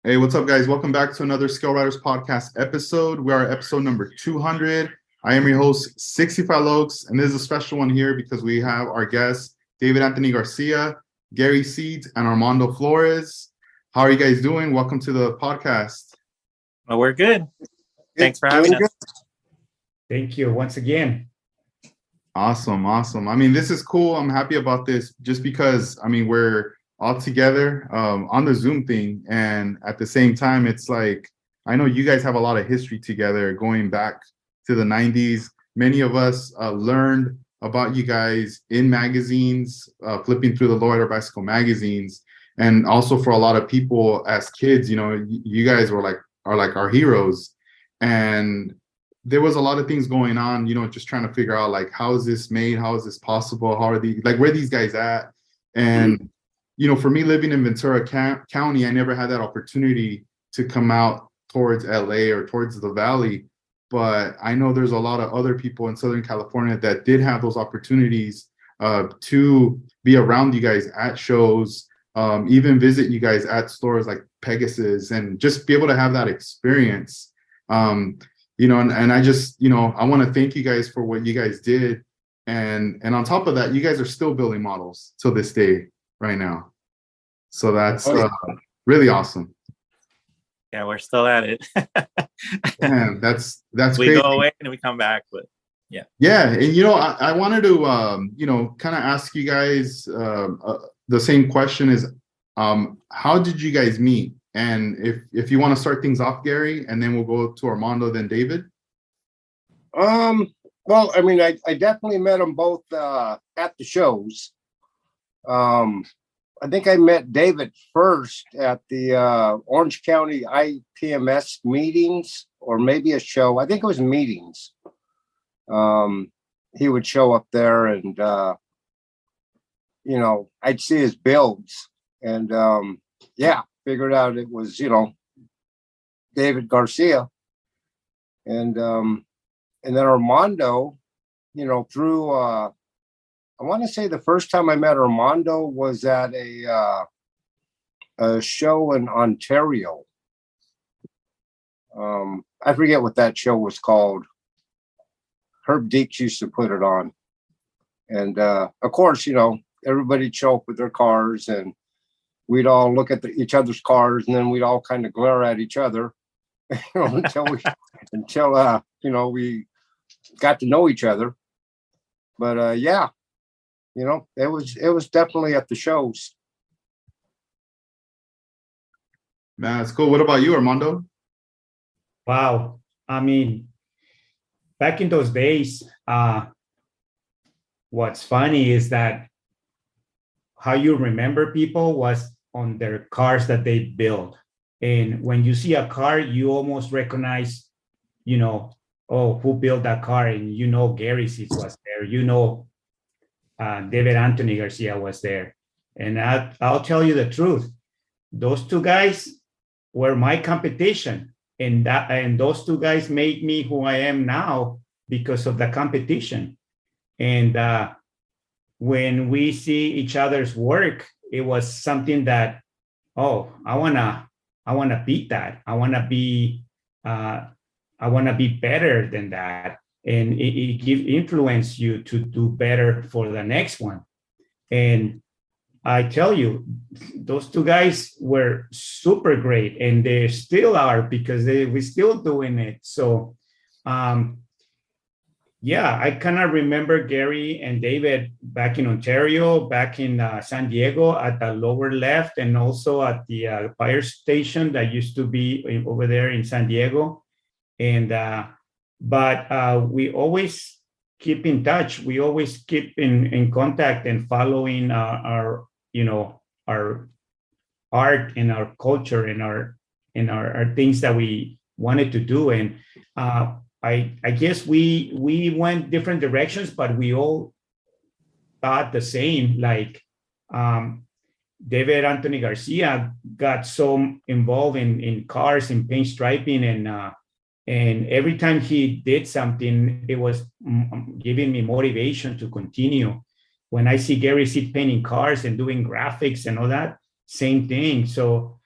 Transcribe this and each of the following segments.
Hey, what's up, guys? Welcome back to another Skill Riders podcast episode. We are episode number 200. I am your host, 65 Lokes, and this is a special one here because we have our guests, David Anthony Garcia, Gary Seeds, and Armando Flores. How are you guys doing? Welcome to the podcast. Well, we're good. Thanks for having us. Thank you once again. Awesome. I mean, this is cool. I'm happy about this just because, we're all together on the Zoom thing. And at the same time, it's like, I know you guys have a lot of history together going back to the 90s. Many of us learned about you guys in magazines, flipping through the Lowrider Bicycle magazines. And also for a lot of people as kids, you guys are like our heroes. And there was a lot of things going on, just trying to figure out like, how is this made? How is this possible? How are where are these guys at? And for me living in Ventura County, I never had that opportunity to come out towards LA or towards the Valley. But I know there's a lot of other people in Southern California that did have those opportunities to be around you guys at shows, even visit you guys at stores like Pegasus, and just be able to have that experience. And I just, I want to thank you guys for what you guys did. And on top of that, you guys are still building models till this day right now. So that's really awesome. Yeah, we're still at it. Man, that's we crazy. go away and we come back, but yeah. Yeah, and I wanted to kind of ask you guys the same question is how did you guys meet? And if you want to start things off, Gary, and then we'll go to Armando, then David. Well, I definitely met them both at the shows. I think I met David first at the Orange County IPMS meetings, or maybe a show. I think it was meetings. He would show up there and, I'd see his builds and, figured out it was, David Garcia. And then Armando, through, I want to say the first time I met Armando was at a show in Ontario. I forget what that show was called. Herb Deeks used to put it on. And of course, everybody'd show up with their cars and we'd all look at each other's cars, and then we'd all kind of glare at each other until we got to know each other. But it was definitely at the shows. Man, that's cool. What about you, Armando? Wow. Back in those days, what's funny is that how you remember people was on their cars that they built. And when you see a car, you almost recognize, who built that car? And Gary Seeds was there, David Anthony Garcia was there. And I'll tell you the truth. Those two guys were my competition. And those two guys made me who I am now because of the competition. And when we see each other's work, it was something that, I wanna beat that. I wanna be better than that. And it influence you to do better for the next one. And I tell you, those two guys were super great, and they still are because we're still doing it. So, I kind of remember Gary and David back in Ontario, back in San Diego at the lower left, and also at the fire station that used to be over there in San Diego. And but we always keep in touch. We always keep in contact and following our art and our culture and our things that we wanted to do. And I guess we went different directions, but we all thought the same. Like David Anthony Garcia got so involved in cars and paint striping, and every time he did something, it was giving me motivation to continue. When I see Gary Seed painting cars and doing graphics and all that, same thing. So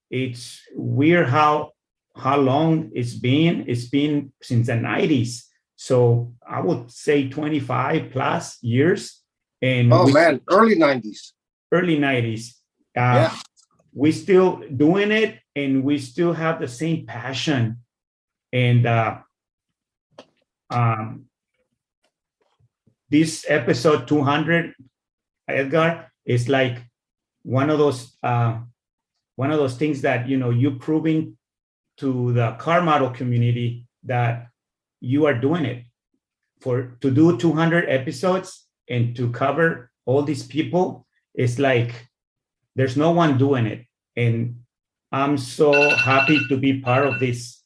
it's weird how long it's been. It's been since the 90s. So I would say 25 plus years. And man, early 90s. Early 90s. Yeah. We still doing it, and we still have the same passion. And this episode 200, Edgar, is like one of those things that, you know, you're proving to the car model community that you are doing it. To do 200 episodes and to cover all these people, it's like there's no one doing it. And I'm so happy to be part of this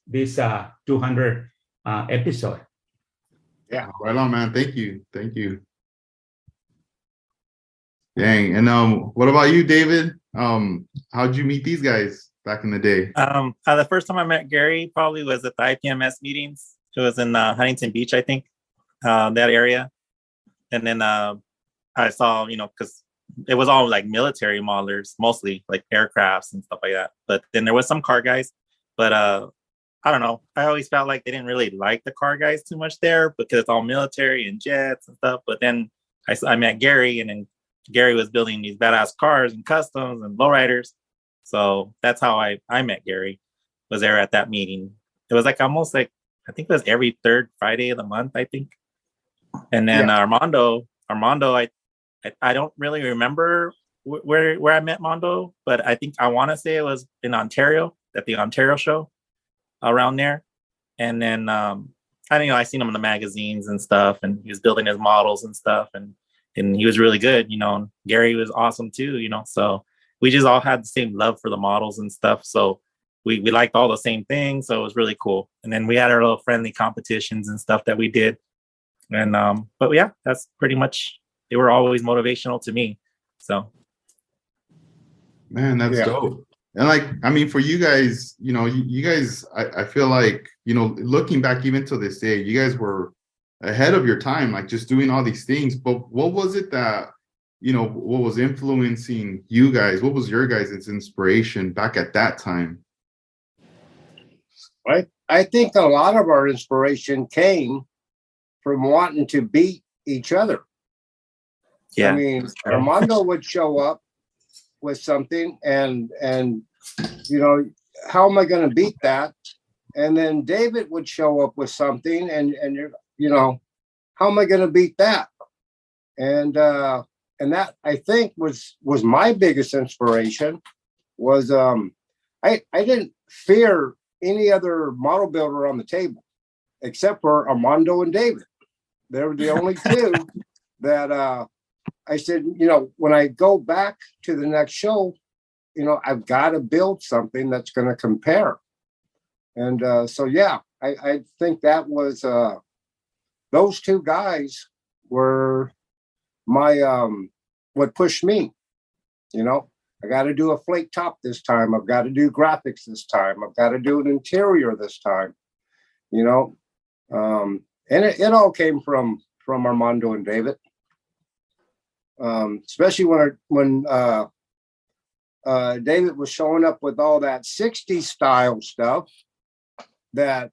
200 episode. Yeah, right on, man. Thank you. Dang. And what about you, David? How'd you meet these guys back in the day? The first time I met Gary probably was at the IPMS meetings. It was in Huntington Beach, I think, that area. And then I saw, you know, because it was all like military modelers, mostly like aircrafts and stuff like that. But then there was some car guys, but I don't know. I always felt like they didn't really like the car guys too much there because it's all military and jets and stuff. But then I met Gary, and then Gary was building these badass cars and customs and lowriders. So that's how I met Gary, was there at that meeting. It was like almost like, I think it was every third Friday of the month, I think. And then Armando, I don't really remember where I met Mondo, but I want to say it was in Ontario, at the Ontario show around there. And then I don't know, I seen him in the magazines and stuff, and he was building his models and stuff, and he was really good, you know. And Gary was awesome too, you know. So we just all had the same love for the models and stuff. So we liked all the same things. So it was really cool. And then we had our little friendly competitions and stuff that we did. And but yeah, that's pretty much, they were always motivational to me. So man, that's dope. And like, I mean, for you guys, you know, you guys, I feel like, you know, looking back even to this day, you guys were ahead of your time, like just doing all these things. But what was it that, you know, what was influencing you guys? What was your guys' inspiration back at that time? I think a lot of our inspiration came from wanting to beat each other. Yeah. I mean, Armando would show up with something and you know, how am I going to beat that? And then David would show up with something and you know, how am I going to beat that? And that, I think, was my biggest inspiration. Was I didn't fear any other model builder on the table except for Armando and David. They were the only two that I said, you know, when I go back to the next show, you know, I've got to build something that's going to compare. And so, yeah, I think that was those two guys were my what pushed me. You know, I got to do a flake top this time. I've got to do graphics this time. I've got to do an interior this time. You know, and it all came from Armando and David. Especially when David was showing up with all that 60s style stuff that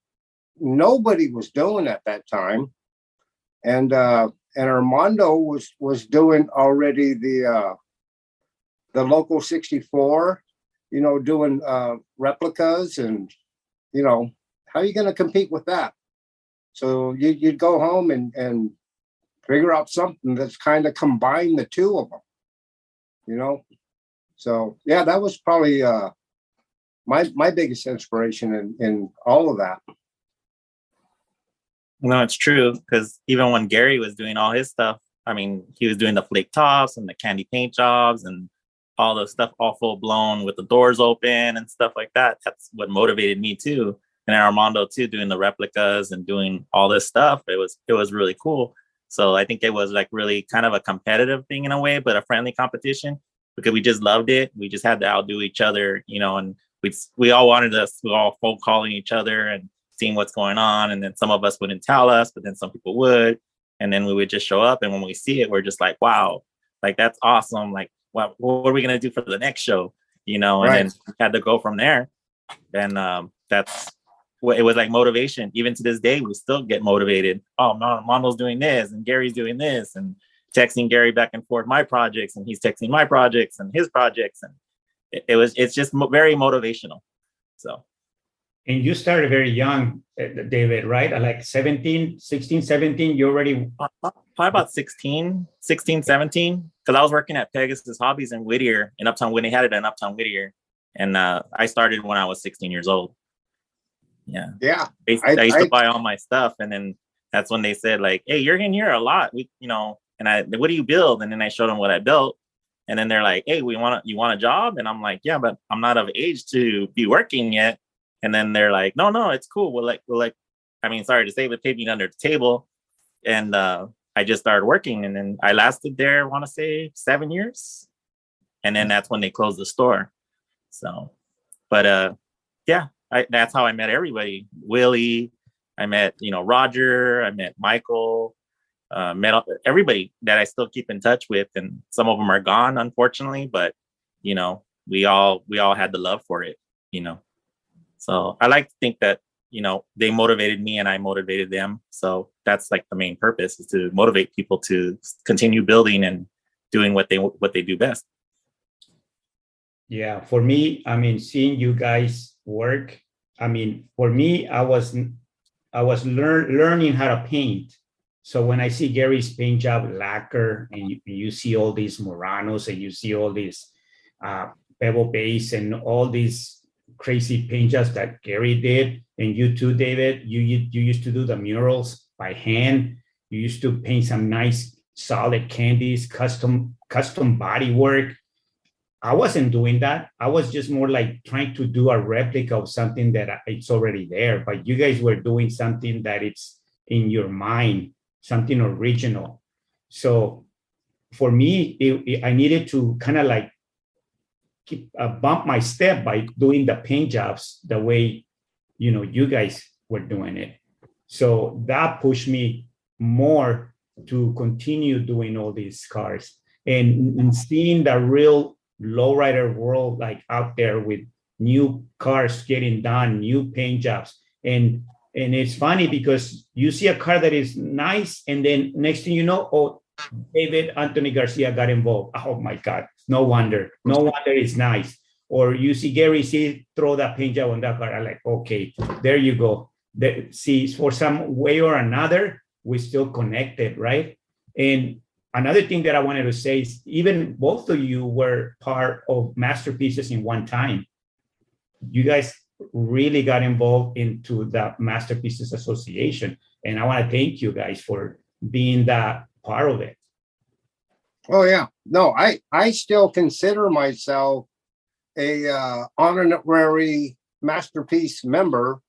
nobody was doing at that time, and Armando was doing already the local 64, you know, doing replicas, and you know, how are you going to compete with that? So you'd go home and figure out something that's kind of combine the two of them, you know? So yeah, that was probably my biggest inspiration in all of that. No, it's true, because even when Gary was doing all his stuff, I mean, he was doing the flake tops and the candy paint jobs and all the stuff all full blown with the doors open and stuff like that. That's what motivated me too. And Armando too, doing the replicas and doing all this stuff. It was really cool. So I think it was like really kind of a competitive thing in a way, but a friendly competition, because we just loved it. We just had to outdo each other, you know, and we all wanted us, we all phone calling each other and seeing what's going on. And then some of us wouldn't tell us, but then some people would. And then we would just show up. And when we see it, we're just like, wow, like, that's awesome. Like, what are we going to do for the next show? and then had to go from there. And that's what it was like motivation. Even to this day, we still get motivated. Oh, Armando's doing this and Gary's doing this, and texting Gary back and forth my projects, and he's texting my projects and his projects. And it's just very motivational. So. And you started very young, David, right? At like 16, 17, you already... Probably about 16, 17, because I was working at Pegasus Hobbies in Whittier, in Uptown, when they had it in Uptown Whittier. And I started when I was 16 years old. Yeah. Yeah. I used to buy all my stuff. And then that's when they said, like, hey, you're in here a lot. And what do you build? And then I showed them what I built. And then they're like, hey, you want a job? And I'm like, yeah, but I'm not of age to be working yet. And then they're like, no, it's cool. Sorry to say, but paid me under the table. And I just started working. And then I lasted there, I want to say 7 years. And then that's when they closed the store. So, but that's how I met everybody. Willie, I met, Roger, I met Michael, met everybody that I still keep in touch with. And some of them are gone, unfortunately, but, we all had the love for it, So I like to think that, they motivated me and I motivated them. So that's like the main purpose, is to motivate people to continue building and doing what they do best. Yeah, for me, seeing you guys work, for me, I was learning how to paint. So when I see Gary's paint job, lacquer, and you see all these Muranos, and you see all these pebble base and all these crazy paint jobs that Gary did, and you too, David, you used to do the murals by hand. You used to paint some nice solid candies, custom body work. I wasn't doing that. I was just more like trying to do a replica of something that it's already there. But you guys were doing something that it's in your mind, something original. So for me, I needed to kind of like bump my step by doing the paint jobs the way, you guys were doing it. So that pushed me more to continue doing all these cars and seeing the real lowrider world, like out there with new cars getting done, new paint jobs. And it's funny because you see a car that is nice, and then next thing you know, David Anthony Garcia got involved. Oh my God, no wonder it's nice. Or you see Gary throw that paint job on that car. I'm like, okay, there you go. See, for some way or another, we still connected, right? And another thing that I wanted to say is, even both of you were part of Masterpieces in one time. You guys really got involved into the Masterpieces Association. And I want to thank you guys for being that part of it. Oh, yeah. No, I still consider myself a honorary Masterpiece member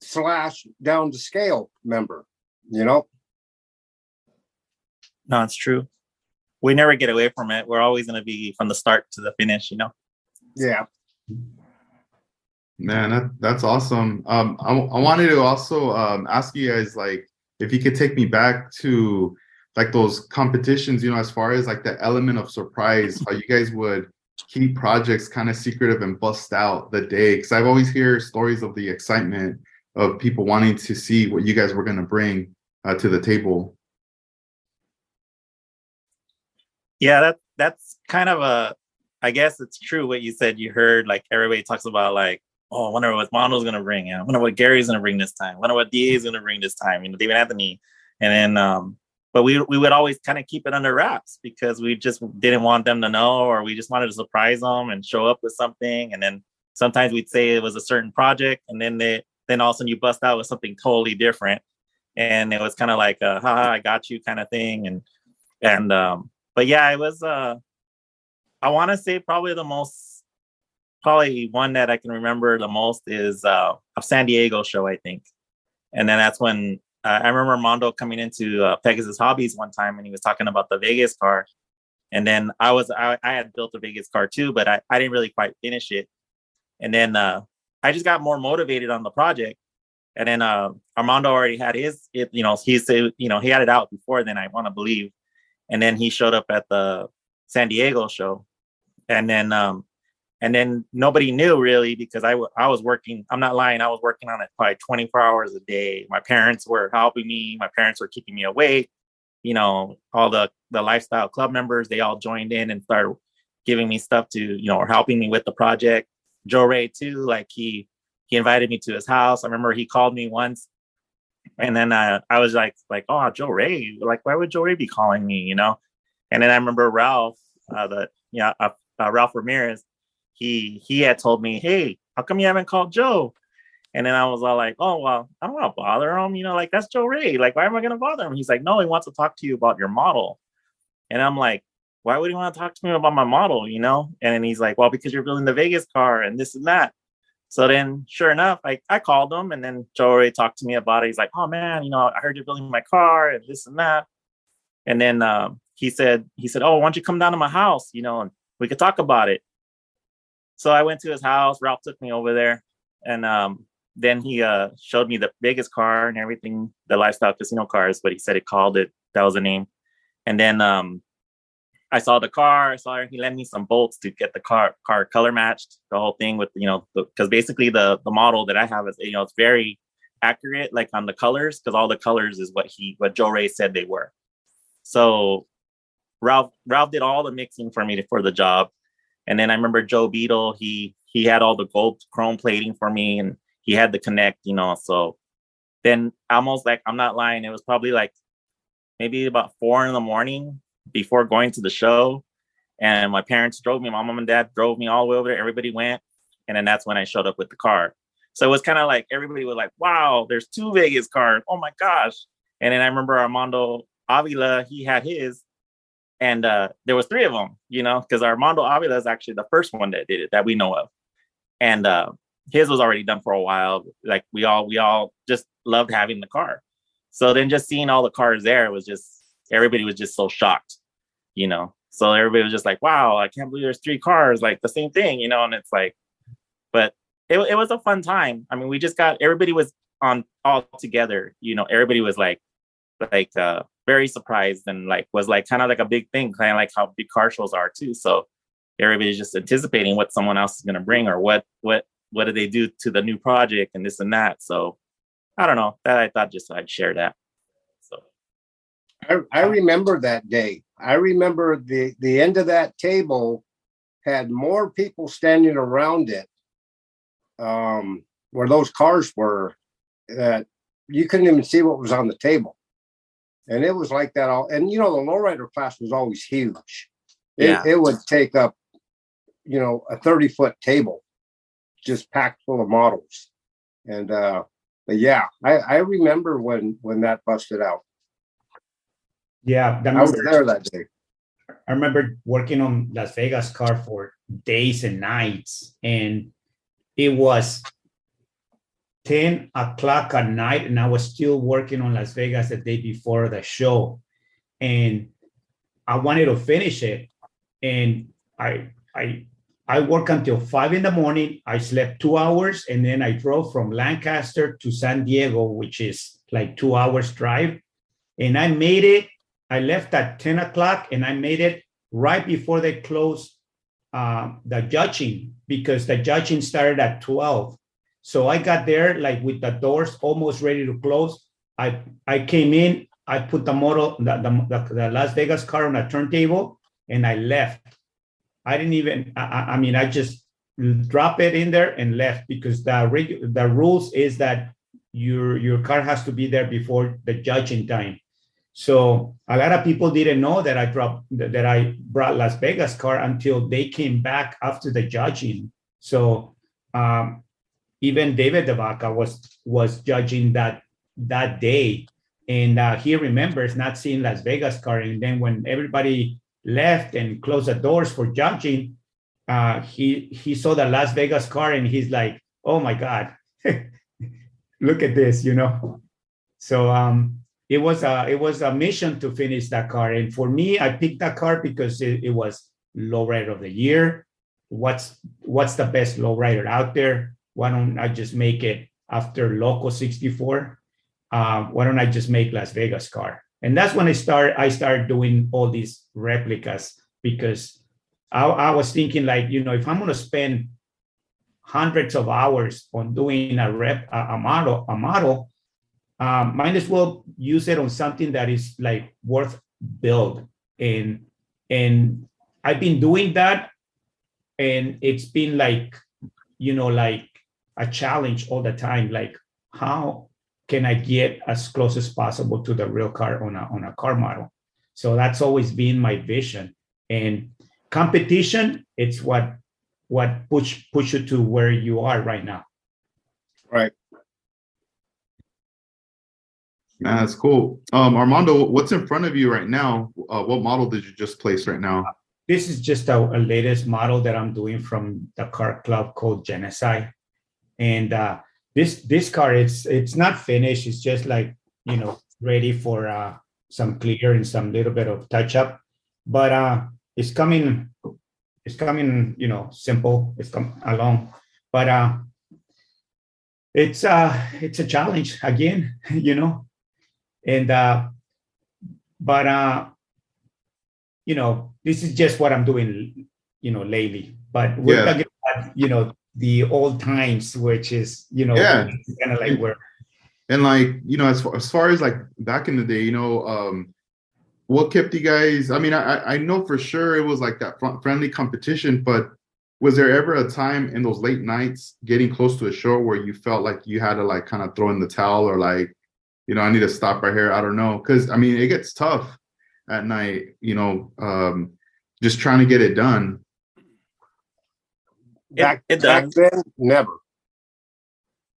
/ down to scale member, No, it's true. We never get away from it. We're always going to be from the start to the finish, Yeah. Man, that's awesome. I wanted to also ask you guys, like, if you could take me back to like those competitions, as far as like the element of surprise, how you guys would keep projects kind of secretive and bust out the day. Because I've always heard stories of the excitement of people wanting to see what you guys were going to bring to the table. Yeah, that's kind of I guess it's true what you said. You heard like everybody talks about like, oh, I wonder what Mondo's going to bring. I wonder what Gary's going to bring this time. I wonder what DA is going to bring this time. David Anthony. And then, but we would always kind of keep it under wraps because we just didn't want them to know, or we just wanted to surprise them and show up with something. And then sometimes we'd say it was a certain project, and then all of a sudden you bust out with something totally different. And it was kind of like a, haha, I got you kind of thing. But yeah, it was, I want to say probably one that I can remember the most is a San Diego show, I think. And then that's when I remember Armando coming into Pegasus Hobbies one time, and he was talking about the Vegas car. And then I had built a Vegas car too, but I didn't really quite finish it. And then I just got more motivated on the project. And then Armando already had he said, he had it out before then, I want to believe. And then he showed up at the San Diego show. And then And then nobody knew really because I was working. I'm not lying. I was working on it probably 24 hours a day. My parents were helping me. My parents were keeping me awake. All the lifestyle club members, they all joined in and started giving me stuff to, or helping me with the project. Joe Ray too, like he invited me to his house. I remember he called me once, and then I was like, oh, Joe Ray, like, why would Joe Ray be calling me, And then I remember Ralph, Ralph Ramirez, he had told me, hey, how come you haven't called Joe? And then I was all like, oh, well, I don't want to bother him. Like, that's Joe Ray. Like, why am I going to bother him? He's like, no, he wants to talk to you about your model. And I'm like, why would he want to talk to me about my model, And then he's like, well, because you're building the Vegas car and this and that. So then sure enough, I called him, and then Joe Ray talked to me about it. He's like, oh man, I heard you're building my car and this and that. And then he said, oh, why don't you come down to my house, and we could talk about it. So I went to his house. Ralph took me over there, and then he showed me the Vegas car and everything, the lifestyle casino cars, but he said it called it. That was the name. And then I saw the car. He lent me some bolts to get the car color matched, the whole thing with, because basically the model that I have is, it's very accurate, like on the colors, because all the colors is what Joe Ray said they were. So Ralph did all the mixing for me for the job. And then I remember Joe Beadle, he had all the gold chrome plating for me, and he had the connect, so then almost, like, I'm not lying, it was probably like maybe about 4 a.m. before going to the show. And my parents drove me, my mom and dad drove me all the way over there. Everybody went. And then that's when I showed up with the car. So it was kind of like, everybody was like, wow, there's 2 Vegas cars. Oh my gosh. And then I remember Armando Avila, he had his, and there was 3 of them, because Armando Avila is actually the first one that did it that we know of. And his was already done for a while. Like we all just loved having the car. So then just seeing all the cars there was just, everybody was just so shocked, So everybody was just like, wow, I can't believe there's 3 cars, like the same thing, and it's like, but it was a fun time. I mean, we just everybody was on all together, everybody was like very surprised, and like was like kind of like a big thing, kind of like how big car shows are too. So everybody's just anticipating what someone else is going to bring, or what do they do to the new project and this and that. So I don't know, that I thought just I'd share that. So I remember that day. I remember the end of that table had more people standing around it, where those cars were, that you couldn't even see what was on the table. And it was like that all. And, the lowrider class was always huge. It would take up, a 30-foot table, just packed full of models. And, but yeah, I remember when that busted out. Yeah, I was there that day. I remember working on Las Vegas car for days and nights, and it was 10 o'clock at night, and I was still working on Las Vegas the day before the show, and I wanted to finish it, and I worked until 5 a.m. I slept 2 hours, and then I drove from Lancaster to San Diego, which is like 2 hours drive, and I made it. I left at 10 o'clock, and I made it right before they closed the judging, because the judging started at 12. So I got there like with the doors almost ready to close. I came in, I put the model, the Las Vegas car on a turntable, and I left. I didn't even, I mean, I just drop it in there and left, because the rules is that your car has to be there before the judging time. So a lot of people didn't know that I brought Las Vegas car until they came back after the judging. So even David DeVaca was judging that day, and he remembers not seeing Las Vegas car. And then when everybody left and closed the doors for judging, he saw the Las Vegas car, and he's like, "Oh my God, look at this!" So it was a mission to finish that car. And for me, I picked that car because it was lowrider of the year. What's the best lowrider out there? Why don't I just make it after Loco 64? Why don't I just make Las Vegas car? And that's when I started doing all these replicas, because I was thinking like, if I'm going to spend hundreds of hours on doing a model, might as well use it on something that is like worth build. And I've been doing that, and it's been like, like a challenge all the time. Like, how can I get as close as possible to the real car on a car model? So that's always been my vision. And competition, it's what push you to where you are right now. Right. Man, that's cool. Armando, what's in front of you right now? What model did you just place right now? This is just a latest model that I'm doing from the car club called Genocide. And this car, it's not finished. It's just like, ready for some clear and some little bit of touch up. But it's coming, simple. It's come along. But it's a challenge again, And but this is just what I'm doing, lately. But we're talking about, the old times, which is, Yeah. kind of like where. And like, as far as like back in the day, what kept you guys? I mean, I know for sure it was like that friendly competition, but was there ever a time in those late nights getting close to a show where you felt like you had to like kind of throw in the towel, or like, I need to stop right here? I don't know. Cause I mean, it gets tough at night, just trying to get it done. Back then,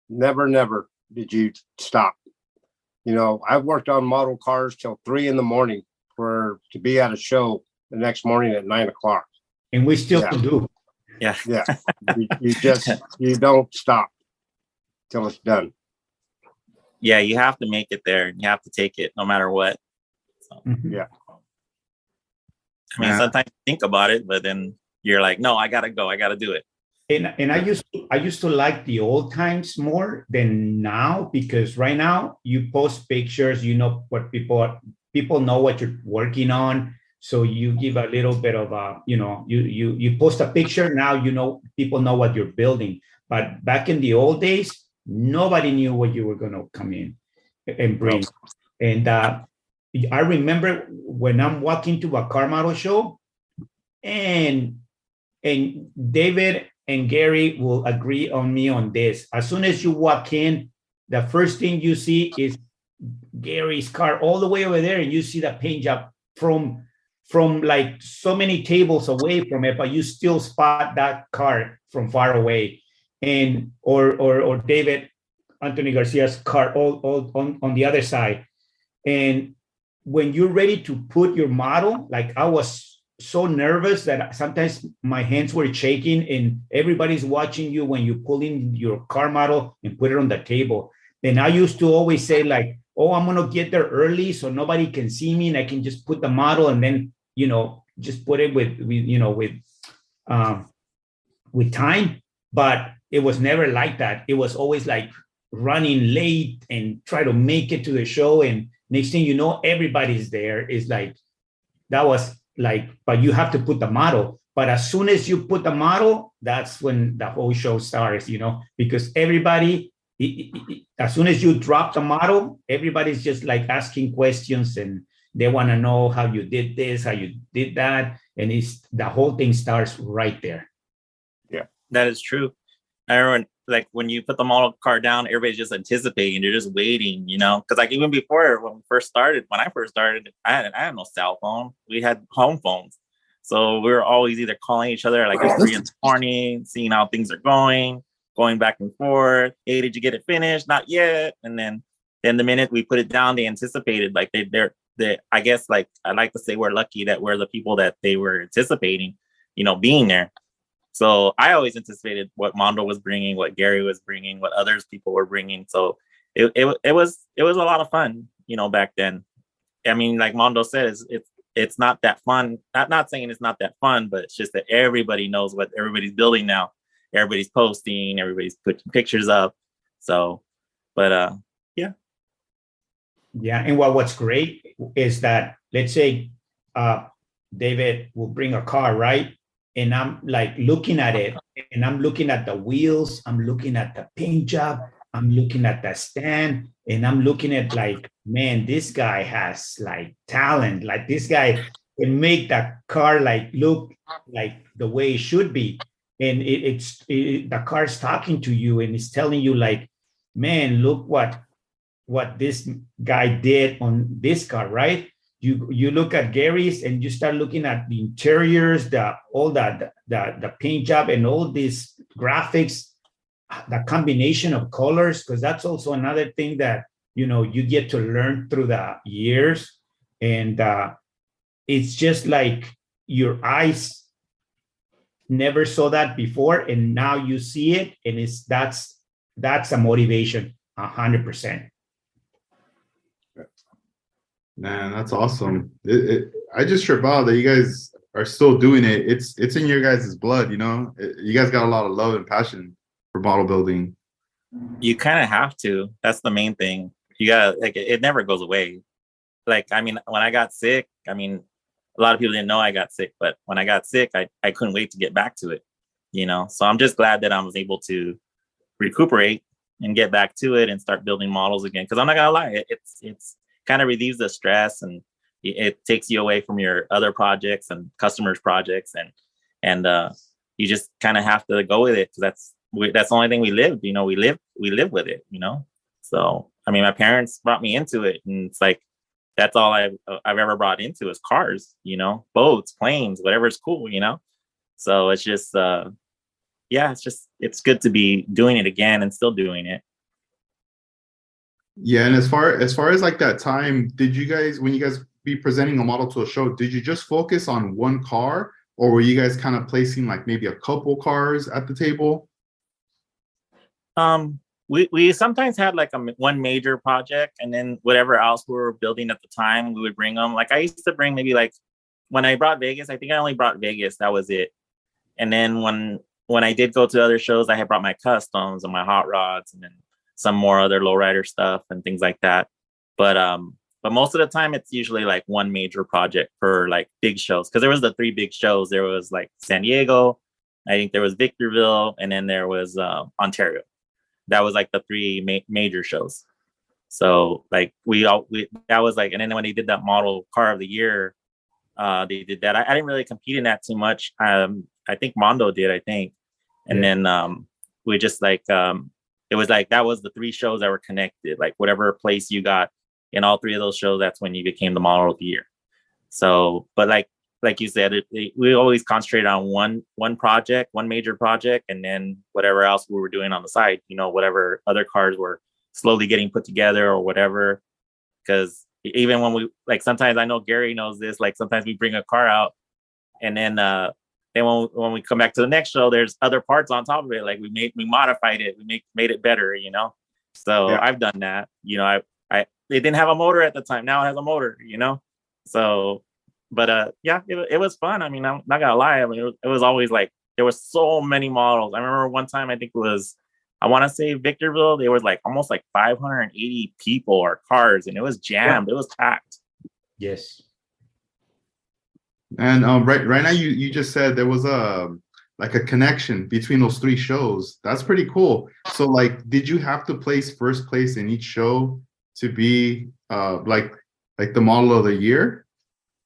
never did you stop. I've worked on model cars till 3 a.m. to be at a show the next morning at 9 o'clock. And we still do. Yeah. Yeah. you don't stop till it's done. Yeah, you have to make it there. You have to take it no matter what. So, yeah. I mean, sometimes you think about it, but then you're like, no, I gotta go. I gotta do it. And I used to like the old times more than now, because right now you post pictures, what people know what you're working on. So you give a little bit of you post a picture, now people know what you're building. But back in the old days, nobody knew what you were gonna come in and bring. And I remember when I'm walking to a car model show, and David and Gary will agree on me on this. As soon as you walk in, the first thing you see is Gary's car all the way over there, and you see the paint job from like so many tables away from it, but you still spot that car from far away. And or David Anthony Garcia's car all on the other side. And when you're ready to put your model, like I was so nervous that sometimes my hands were shaking, and everybody's watching you when you pull in your car model and put it on the table. And I used to always say like, oh, I'm going to get there early so nobody can see me, and I can just put the model and then, just put it with time. But it was never like that. It was always like running late and try to make it to the show. And next thing you know, everybody's there. It's like, that was like, but you have to put the model. But as soon as you put the model, that's when the whole show starts, because everybody, as soon as you drop the model, everybody's just like asking questions, and they want to know how you did this, how you did that. And the whole thing starts right there. Yeah, that is true. I remember like when you put the model car down, everybody's just anticipating. You're just waiting, because like even before when I first started, I had no cell phone. We had home phones. So we were always either calling each other like at 3 a.m, seeing how things are going back and forth. Hey, did you get it finished? Not yet. And then the minute we put it down, they anticipated, like they're I guess, like I like to say we're lucky that we're the people that they were anticipating, being there. So I always anticipated what Mondo was bringing, what Gary was bringing, what others people were bringing. So it was a lot of fun, back then. I mean, like Mondo says, it's not that fun. I'm not saying it's not that fun, but it's just that everybody knows what everybody's building now. Everybody's posting, everybody's putting pictures up. So, but yeah. Yeah, and what's great is that, let's say David will bring a car, right? and I'm like looking at it, and I'm looking at the wheels, I'm looking at the paint job, I'm looking at the stand, and I'm looking at like, man, this guy has like talent. Like this guy can make that car like look like the way it should be. And the car's talking to you and it's telling you like, man, look what this guy did on this car, right? You look at Gary's and you start looking at the interiors, the paint job and all these graphics, the combination of colors, because that's also another thing that you get to learn through the years. And it's just like your eyes never saw that before, and now you see it, and that's a motivation, 100%. Man, that's awesome. I just trip out that you guys are still doing it. It's in your guys' blood, you know. You guys got a lot of love and passion for model building. You kind of have to. That's the main thing. You gotta, like, it never goes away. Like, I mean, when I got sick, I mean, a lot of people didn't know I got sick, but when I got sick, I couldn't wait to get back to it, you know. So I'm just glad that I was able to recuperate and get back to it and start building models again. Because I'm not gonna lie, it's kind of relieves the stress, and it takes you away from your other projects and customers' projects, and you just kind of have to go with it, because that's the only thing we live. You know, we live with it. You know, so I mean, my parents brought me into it, and it's like that's all I've ever brought into is cars. You know, boats, planes, whatever's cool. You know, so it's just yeah, it's good to be doing it again and still doing it. Yeah, and as far as like that time, did you guys, when you guys be presenting a model to a show, did you just focus on one car, or were you guys kind of placing like maybe a couple cars at the table? We sometimes had like one major project, and then whatever else we were building at the time, we would bring them. Like I used to bring maybe like when I brought Vegas, I think I only brought Vegas. That was it. And then when I did go to other shows, I had brought my customs and my hot rods, and then some more other lowrider stuff and things like that. But most of the time it's usually like one major project for like big shows. Cause there was the 3 big shows. There was like San Diego, I think there was Victorville, and then there was Ontario. That was like the 3 major shows. So like that was like, and then when they did that model car of the year, they did that. I didn't really compete in that too much. I think Mondo did, I think. And then we just like, it was like, that was the 3 shows that were connected. Like whatever place you got in all 3 of those shows, that's when you became the model of the year. So, but like you said, we always concentrated on one project, one major project, and then whatever else we were doing on the side, you know, whatever other cars were slowly getting put together or whatever. Because even when we, like, sometimes, I know Gary knows this, like sometimes we bring a car out, and then when we come back to the next show, there's other parts on top of it. Like we modified it, made it better, you know? So yeah. I've done that, you know, it didn't have a motor at the time. Now it has a motor, you know? So, but yeah, it was fun. I mean, I'm not gonna lie. I mean, it was always like, there was so many models. I remember one time, I think it was, I want to say Victorville, there was like almost like 580 people or cars, and it was jammed. Yeah. It was packed. Yes. And right now, you just said there was like a connection between those 3 shows. That's pretty cool. So like, did you have to place first place in each show to be like the model of the year?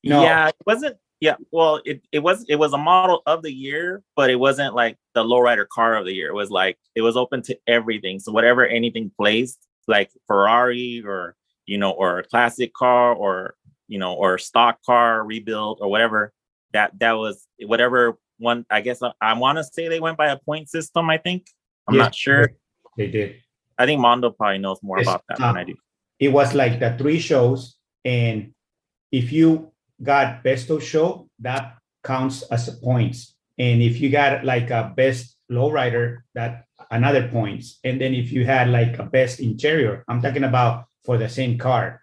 No. Yeah, it wasn't. Yeah, well, it was a model of the year, but it wasn't like the lowrider car of the year. It was like, it was open to everything. So whatever anything placed, like Ferrari or, you know, or a classic car or, you know, or stock car rebuilt or whatever, that was whatever one. I guess I want to say they went by a point system. I think I'm not sure. They did. I think Mondo probably knows more about that than I do. It was like the 3 shows, and if you got best of show, that counts as a points. And if you got like a best lowrider, that another points. And then if you had like a best interior, I'm talking about for the same car.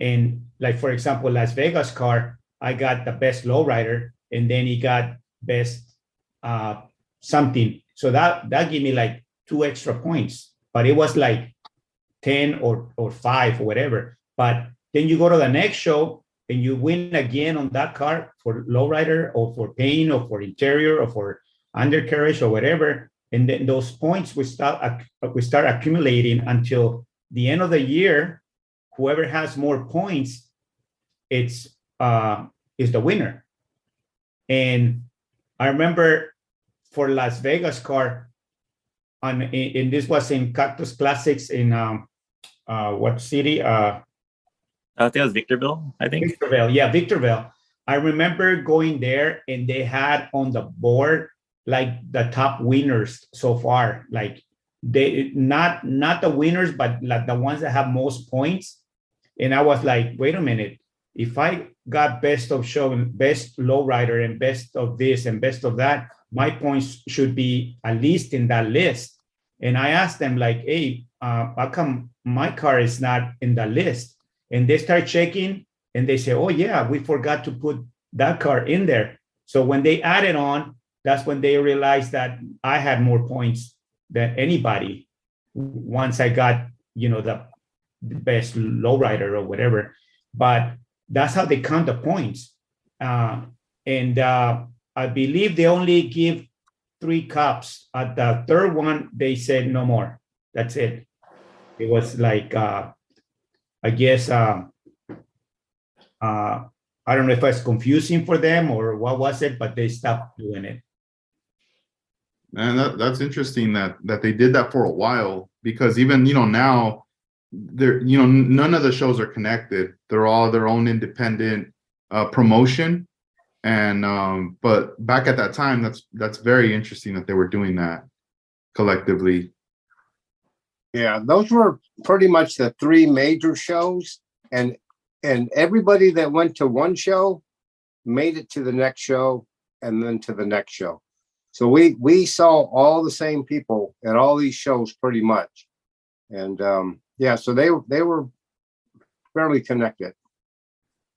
And like, for example, Las Vegas car, I got the best lowrider, and then he got best something. So that gave me like 2 extra points, but it was like 10 or 5 or whatever. But then you go to the next show, and you win again on that car for lowrider or for paint or for interior or for undercarriage or whatever. And then those points we start accumulating until the end of the year. Whoever has more points, is the winner. And I remember for Las Vegas car, and this was in Cactus Classics in what city? I think it was Victorville, I think. Victorville, yeah, Victorville. I remember going there and they had on the board like the top winners so far. Like they not the winners, but like the ones that have most points. And I was like, wait a minute, if I got best of show, best lowrider, and best of this and best of that, my points should be at least in that list. And I asked them like, hey, how come my car is not in the list? And they start checking and they say, oh yeah, we forgot to put that car in there. So when they added on, that's when they realized that I had more points than anybody once I got, the best lowrider or whatever. But that's how they count the points. And I believe they only give 3 cups. At the third one, they said no more. That's it. It was like, I guess, I don't know if it's confusing for them or what was it, but they stopped doing it. And that's interesting that they did that for a while, because even now they're none of the shows are connected. They're all their own independent promotion. And but back at that time, that's very interesting that they were doing that collectively. Yeah, those were pretty much the 3 major shows, and everybody that went to one show made it to the next show and then to the next show. So we saw all the same people at all these shows pretty much. And yeah, so they were fairly connected.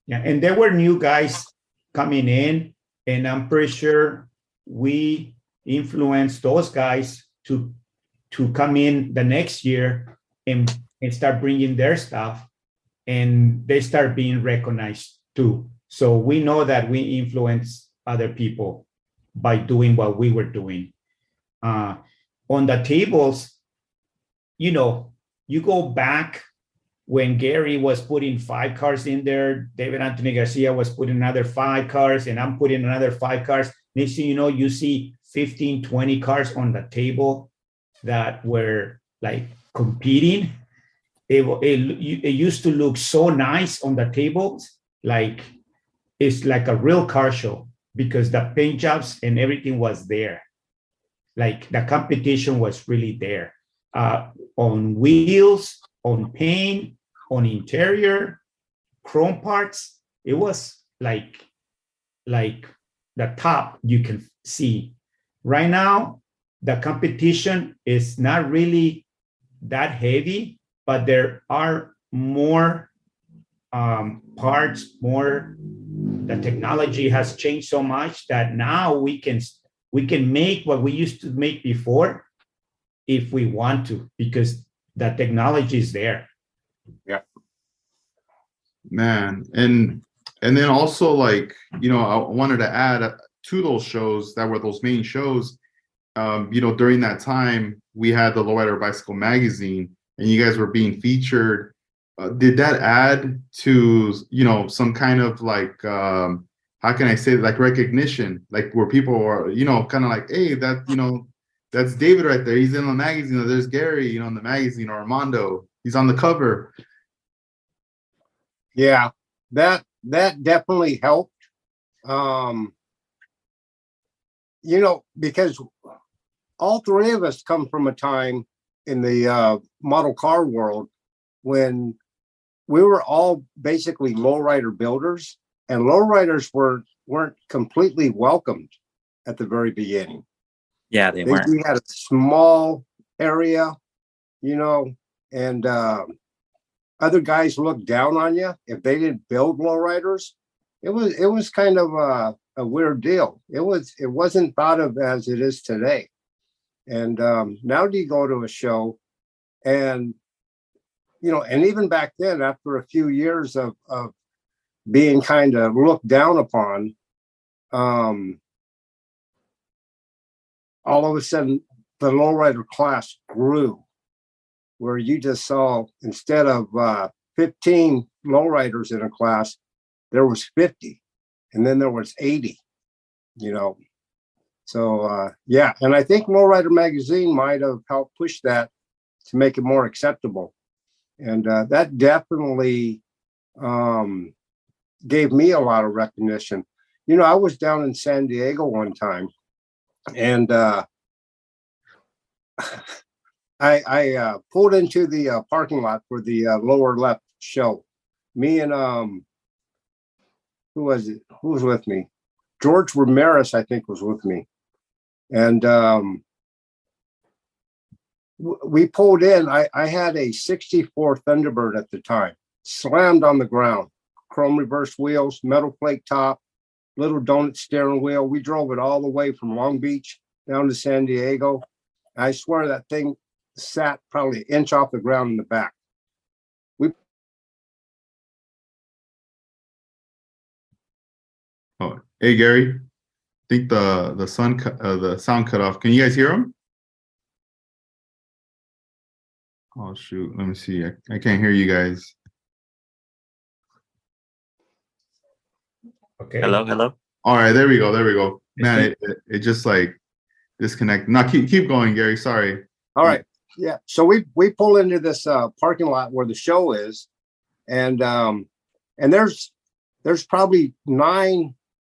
Yeah, and there were new guys coming in, and I'm pretty sure we influenced those guys to come in the next year and start bringing their stuff, and they start being recognized too. So we know that we influence other people by doing what we were doing. On the tables, you go back when Gary was putting 5 cars in there, David Anthony Garcia was putting another 5 cars, and I'm putting another 5 cars. Next thing you know, you see 15, 20 cars on the table that were like competing. It used to look so nice on the tables, like it's like a real car show, because the paint jobs and everything was there. Like the competition was really there, on wheels, on paint, on interior, chrome parts. It was like the top you can see. Right now, the competition is not really that heavy, but there are more parts, more. The technology has changed so much that now we can make what we used to make before if we want to, because the technology is there. Yeah, Man. And then also, like, I wanted to add to those shows that were those main shows. During that time, we had the Lowrider Bicycle magazine, and you guys were being featured. Did that add to, some kind of like, how can I say, like recognition, like where people are, kind of like, hey, that's David right there. He's in the magazine. Or there's Gary, in the magazine, or Armando. He's on the cover. Yeah, that definitely helped. Because all 3 of us come from a time in the model car world when we were all basically lowrider builders, and lowriders weren't completely welcomed at the very beginning. Yeah, they weren't. We had a small area, and other guys looked down on you if they didn't build lowriders. It was kind of a weird deal. It wasn't thought of as it is today. And now you go to a show, and and even back then, after a few years of being kind of looked down upon, all of a sudden the lowrider class grew, where you just saw, instead of 15 lowriders in a class, there was 50, and then there was 80, you know. So yeah, and I think Lowrider Magazine might have helped push that to make it more acceptable. And that definitely gave me a lot of recognition. You know, I was down in San Diego one time, and I pulled into the parking lot for the lower left show. Me and who was it? Who was with me? George Ramirez, I think, was with me. And we pulled in. I had a 64 Thunderbird at the time, slammed on the ground, chrome reverse wheels, metal plate top, little donut steering wheel. We drove it all the way from Long Beach down to San Diego. I swear that thing sat probably an inch off the ground in the back. Oh, hey Gary, I think the sound cut off. Can you guys hear him? Oh shoot, let me see. I can't hear you guys. Okay. Hello. All right, there we go. Man, it just like disconnect. No, keep going, Gary. Sorry. All right. Yeah. So we pull into this parking lot where the show is, and there's probably 9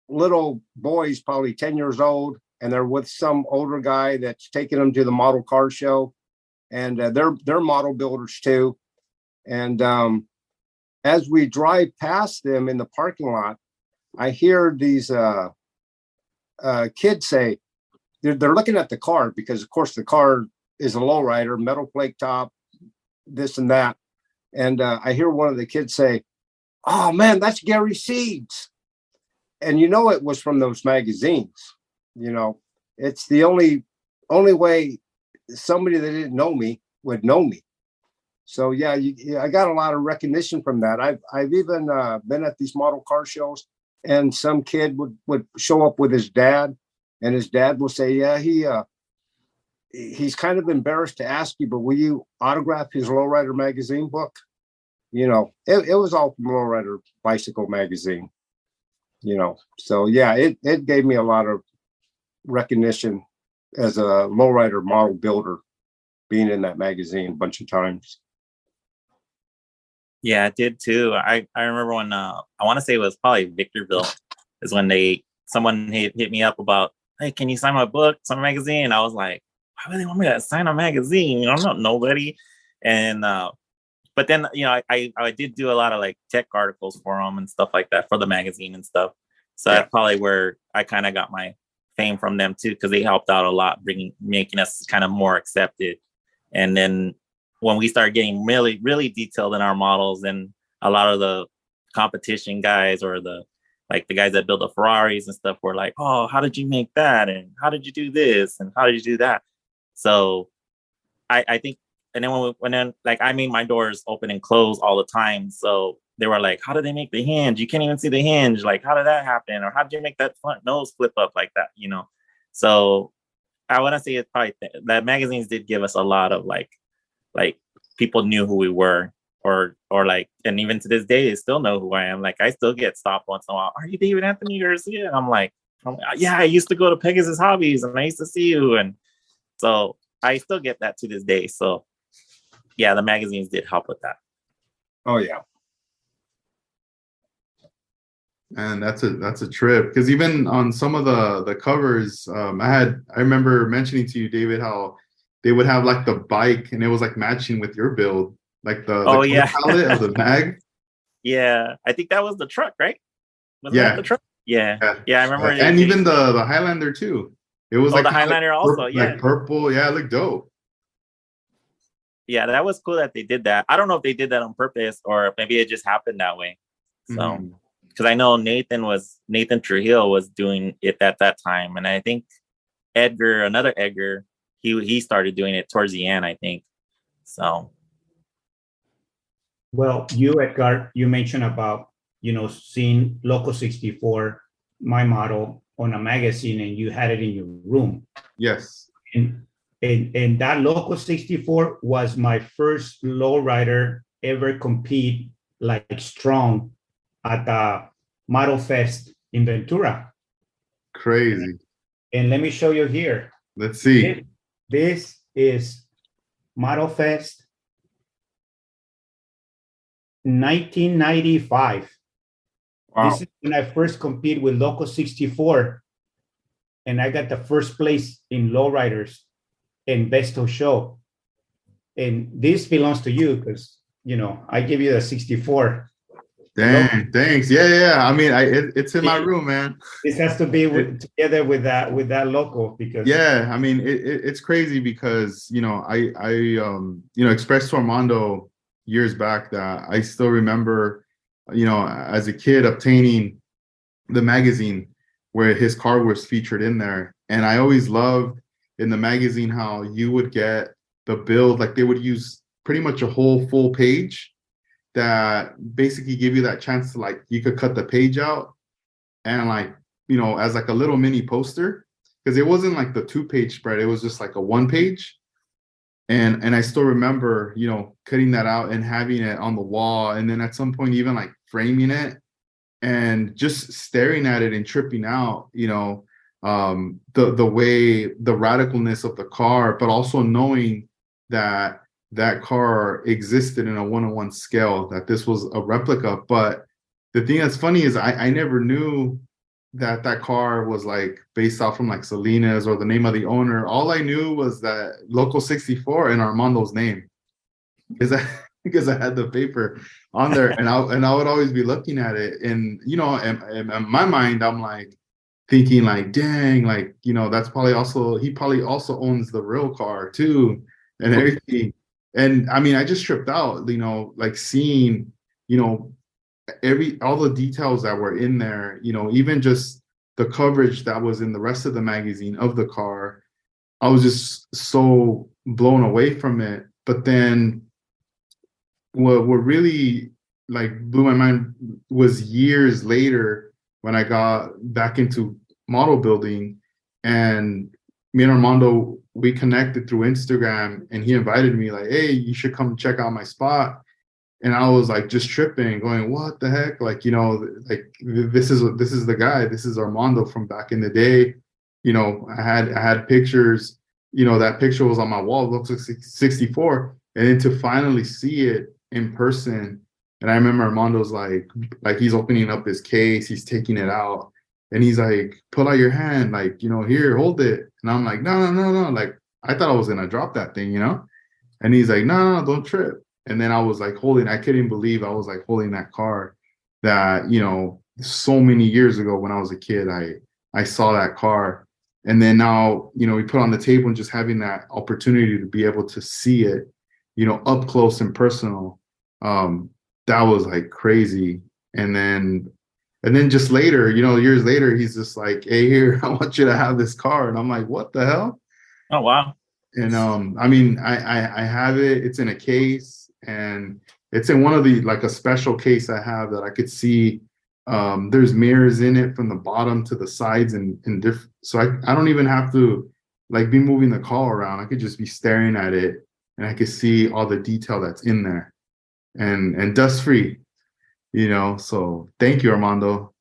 little boys, probably 10 years old, and they're with some older guy that's taking them to the model car show, and they're model builders too. And as we drive past them in the parking lot, I hear these kids say, they're looking at the car, because of course the car is a lowrider, metal plate top, this and that. And I hear one of the kids say, "Oh man, that's Gary Seeds." And you know, it was from those magazines. You know, it's the only way somebody that didn't know me would know me. So yeah, I got a lot of recognition from that. I've even been at these model car shows, and some kid would show up with his dad, and his dad will say, "Yeah, he's kind of embarrassed to ask you, but will you autograph his Lowrider Magazine book?" You know, it was all from Lowrider Bicycle Magazine. You know, so yeah, it gave me a lot of recognition as a lowrider model builder, being in that magazine a bunch of times. Yeah, I did too. I remember when I want to say it was probably Victorville is when someone hit me up about, "Hey, can you sign my book, sign my magazine?" And I was like, "Why would they want me to sign a magazine? I'm not nobody." And but then, you know, I did do a lot of like tech articles for them and stuff like that for the magazine and stuff. So that's probably where I kind of got my fame from them too, because they helped out a lot, making us kind of more accepted. And then when we started getting really, really detailed in our models, and a lot of the competition guys, or the guys that build the Ferraris and stuff, were like, "Oh, how did you make that? And how did you do this? And how did you do that?" So I think, and then when like I made my doors open and close all the time, so they were like, "How did they make the hinge? You can't even see the hinge. Like, how did that happen? Or how did you make that front nose flip up like that?" You know. So I want to say it's probably that magazines did give us a lot of like people knew who we were, or like, and even to this day, they still know who I am. Like, I still get stopped once in a while. "Are you David Anthony Garcia?" And I'm like, "Yeah, I used to go to Pegasus Hobbies, and I used to see you." And so I still get that to this day. So yeah, the magazines did help with that. Oh yeah. And that's a trip, because even on some of the covers, I remember mentioning to you, David, how they would have like the bike, and it was like matching with your build, like the color palette of the mag. Yeah, I think that was the truck, right? Wasn't that the truck? Yeah. I remember. And even the Highlander too. It was like the Highlander also, like purple. Yeah, it looked dope. Yeah, that was cool that they did that. I don't know if they did that on purpose, or maybe it just happened that way. So, because I know Nathan Trujillo was doing it at that time, and I think another Edgar, he started doing it towards the end, I think. So, well, you, Edgar, you mentioned about seeing Loco 64, my model, on a magazine, and you had it in your room. Yes. And that Loco 64 was my first lowrider ever compete like strong at the Model Fest in Ventura. Crazy. And let me show you here. Let's see. This is Model Fest 1995. Wow. This is when I first competed with Loco 64, and I got the first place in lowriders in Best of Show. And this belongs to you because I give you the 64. Dang, thanks. Yeah. I mean, it's in my room, man. This has to be together with that Loco because I mean, it's crazy because I expressed to Armando years back that I still remember, as a kid obtaining the magazine where his car was featured in there, and I always loved in the magazine how you would get the build, like they would use pretty much a whole full page that basically give you that chance to, like, you could cut the page out and, like, as like a little mini poster, because it wasn't like the 2-page spread, it was just like a 1-page. And I still remember, cutting that out and having it on the wall, and then at some point even like framing it and just staring at it and tripping out, the way, the radicalness of the car, but also knowing that that car existed in a 1-on-1 scale, that this was a replica. But the thing that's funny is I never knew that car was like based off from like Salinas or the name of the owner. All I knew was that Local 64 and Armando's name, because I had the paper on there, and I would always be looking at it, and in my mind I'm like thinking like, dang, like, that's probably also, he probably also owns the real car too and everything. And I mean, I just tripped out, like seeing, all the details that were in there, even just the coverage that was in the rest of the magazine of the car. I was just so blown away from it. But then what really like blew my mind was years later when I got back into model building, and me and Armando, we connected through Instagram, and he invited me like, hey, you should come check out my spot. And I was like just tripping, going, what the heck? Like, like this is the guy, this is Armando from back in the day. I had pictures, that picture was on my wall, it looks like 64. And then to finally see it in person, and I remember Armando's like he's opening up his case, he's taking it out, and he's like, pull out your hand, like, here, hold it. And I'm like, no, like, I thought I was gonna drop that thing, And he's like, no, don't trip. And then I was like I couldn't believe I was like holding that car that, so many years ago when I was a kid, I saw that car. And then now, we put on the table, and just having that opportunity to be able to see it, up close and personal, that was like crazy. And then just later, years later, he's just like, hey, here, I want you to have this car. And I'm like, what the hell? Oh, wow. And I mean, I have it, it's in a case, and it's in one of the, like a special case I have that I could see. There's mirrors in it from the bottom to the sides, and different, so I don't even have to like be moving the car around. I could just be staring at it, and I could see all the detail that's in there, and dust free, so thank you, Armando,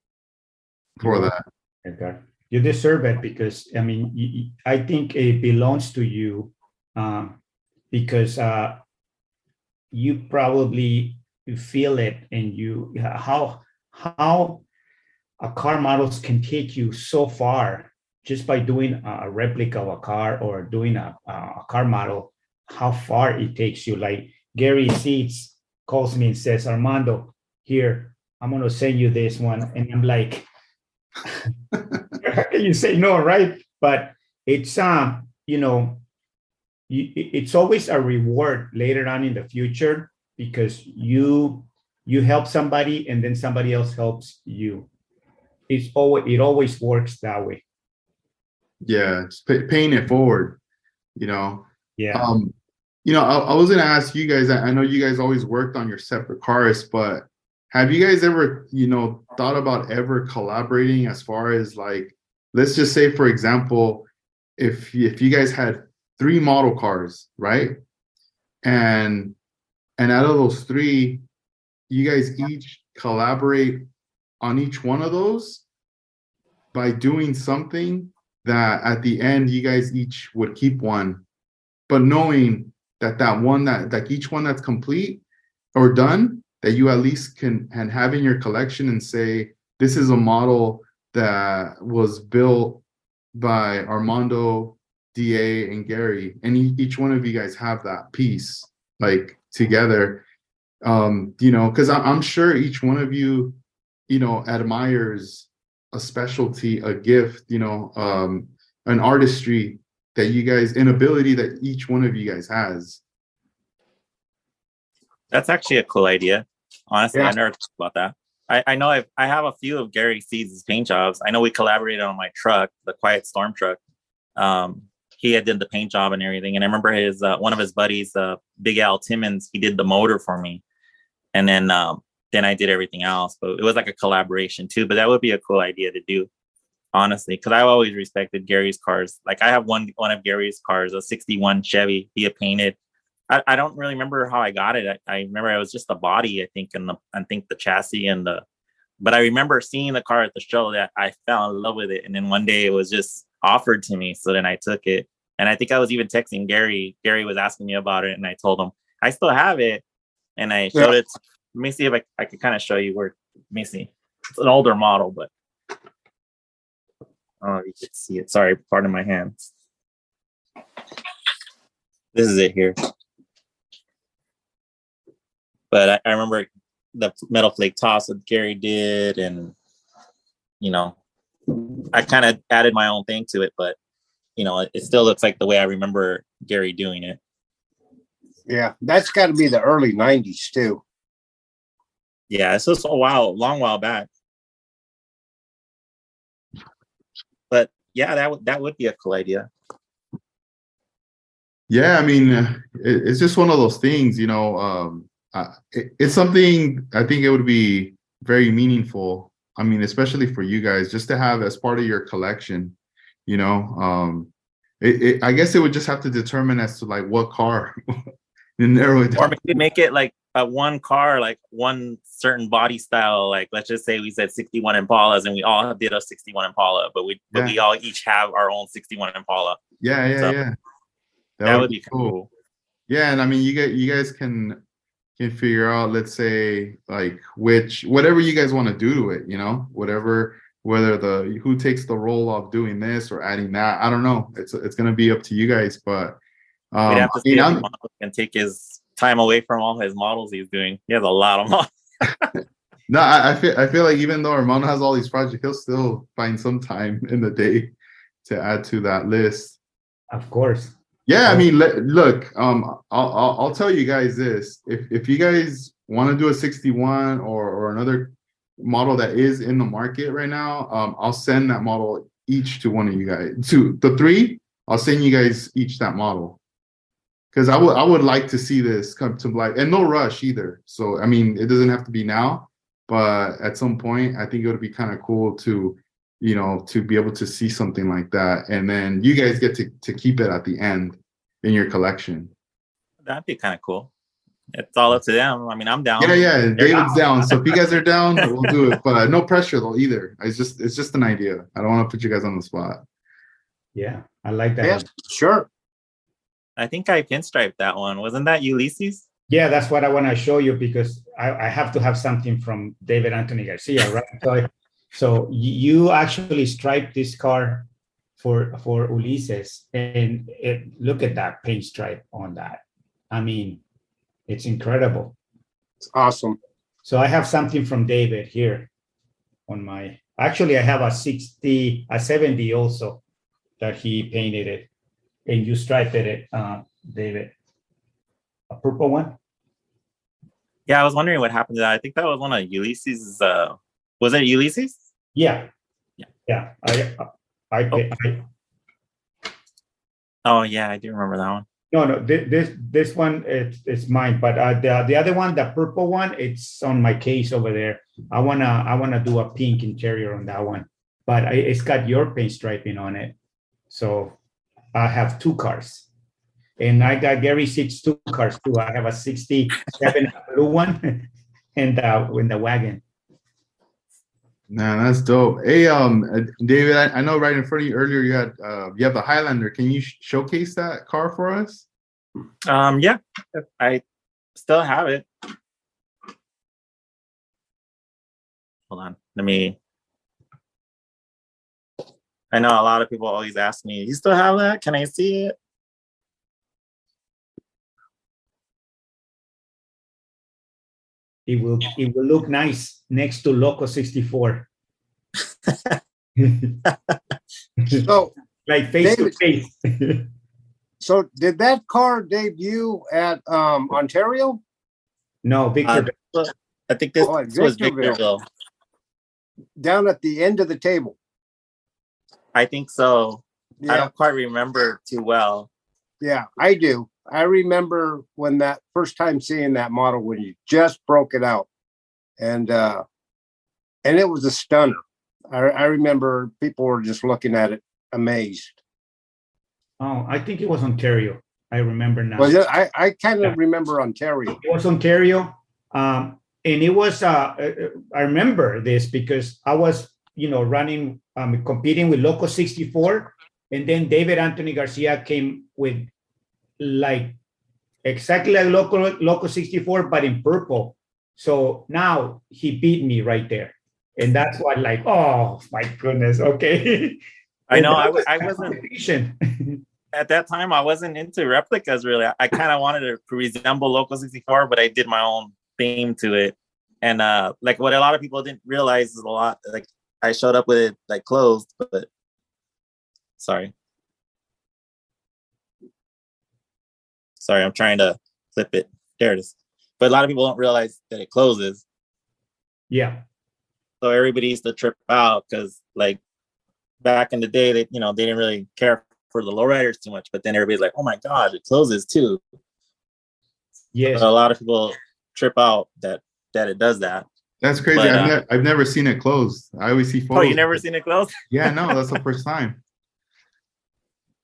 for that. Okay. You deserve it because, I mean, I think it belongs to you, because you probably feel it, and how a car models can take you so far just by doing a replica of a car or doing a car model, how far it takes you. Like Gary Seats calls me and says, Armando, here, I'm going to send you this one. And I'm like, you say no, right? But it's, it's always a reward later on in the future, because you help somebody and then somebody else helps you. It always works that way. Yeah, just paying it forward, Yeah. I was gonna ask you guys. I know you guys always worked on your separate cars, but have you guys ever, thought about ever collaborating as far as like, let's just say, for example, if you guys had 3 model cars, right? And out of those 3, you guys each collaborate on each one of those by doing something that at the end you guys each would keep one, but knowing that one that like each one that's complete or done, that you at least can and have in your collection and say, this is a model that was built by Armando, DA, and Gary, and each one of you guys have that piece like together. Because I'm sure each one of you, admires a specialty, a gift, an artistry that you guys, an ability that each one of you guys has. That's actually a cool idea. Honestly, Yeah. I never thought about that. I know I have a few of Gary Seeds' paint jobs. I know we collaborated on my truck, the Quiet Storm truck. He had did the paint job and everything. And I remember his one of his buddies, Big Al Timmons, he did the motor for me. And then I did everything else. But it was like a collaboration too. But that would be a cool idea to do, honestly, because I've always respected Gary's cars. Like I have one of Gary's cars, a 61 Chevy. He had painted. I don't really remember how I got it. I remember it was just the body, I think, and the chassis but I remember seeing the car at the show that I fell in love with it. And then one day it was just offered to me. So then I took it. And I think I was even texting Gary. Gary was asking me about it. And I told him, I still have it. And I showed it. Let me see if I could kind of show you where. Let me see. It's an older model, but. Oh, you can see it. Sorry, pardon my hands. This is it here. But I remember the metal flake toss that Gary did, and I kind of added my own thing to it, but it still looks like the way I remember Gary doing it. Yeah, that's got to be the early 90s too. Yeah, it's just long while back. But yeah, that would be a cool idea. Yeah, I mean, it's just one of those things, it's something I think it would be very meaningful. I mean, especially for you guys, just to have as part of your collection, I guess it would just have to determine as to like what car and narrow it down. Or maybe make it like a one car, like one certain body style. Like let's just say we said 61 Impalas, and we all did a 61 Impala, but we all each have our own 61 Impala. Yeah. That would be cool. Yeah, and I mean, you guys can figure out, let's say, like whatever you guys want to do to it, whether who takes the role of doing this or adding that. I don't know. It's gonna be up to you guys, but we'd have to see if Armando can take his time away from all his models he's doing. He has a lot of models. No, I feel like even though Armando has all these projects, he'll still find some time in the day to add to that list. Of course. Yeah, I mean, look, I'll tell you guys this: if you guys want to do a 61 or another model that is in the market right now, I'll send that model each to one of you guys. To the 3, I'll send you guys each that model, because I would like to see this come to life, and no rush either. So I mean, it doesn't have to be now, but at some point, I think it would be kind of cool to to be able to see something like that, and then you guys get to keep it at the end in your collection. That'd be kind of cool. It's all up to them. I mean, I'm down. Yeah. David's down. So if you guys are down, we'll do it. But no pressure though either. It's just an idea. I don't want to put you guys on the spot. Yeah, I like that. Yes, sure. I think I pinstriped that one. Wasn't that Ulysses? Yeah, that's what I want to show you, because I have to have something from David Anthony Garcia, right? So you actually striped this car for Ulises, and look at that paint stripe on that. I mean, it's incredible. It's awesome. So I have something from David here on my. Actually, I have a 70 also that he painted it, and you striped it, David. A purple one. Yeah, I was wondering what happened to that. I think that was one of Ulysses'. Was it Ulysses? Yeah. I Oh yeah, I do remember that one. No. This one it's mine, but the other one, the purple one, it's on my case over there. I wanna do a pink interior on that one, but it's got your paint striping on it, so I have two cars, and I got Gary Seats two cars too. I have a '67 blue one, and in the wagon. Man, that's dope. Hey, David, I know right in front of you earlier you have the Highlander. Can you showcase that car for us? Yeah, I still have it. Hold on, I know a lot of people always ask me, "You still have that? Can I see it?" It will look nice next to Loco 64. So, Like face David, to face. so did that car debut at Ontario? No, Victor. I think this at was Victorville. Victorville. Down at the end of the table. I think so. I Yeah, don't quite remember too well. yeah, I do. I remember when that first time seeing that model when you just broke it out, and it was a stunner. I remember people were just looking at it amazed. Oh, I think it was Ontario. I remember now. Well, I kind of remember Ontario. It was Ontario. And it was, I remember this because I was, running, competing with Loco 64. And then David Anthony Garcia came with like exactly like Loco 64, but in purple. So now he beat me right there. And that's what, like, oh my goodness. Okay. I know I wasn't patient. at that time. I wasn't into replicas really. I kind of wanted to resemble Loco 64, but I did my own theme to it. And like what a lot of people didn't realize is a lot. Like I showed up with it like closed, but sorry, I'm trying to flip it. There it is. But a lot of people don't realize that it closes. Yeah. So everybody used to trip out because like back in the day, they didn't really care for the lowriders too much. But then everybody's like, "Oh my God, it closes too." Yes. So a lot of people trip out that it does that. That's crazy. But, I've never seen it closed. I always see photos. Oh, you never seen it closed? Yeah, no, that's the first time.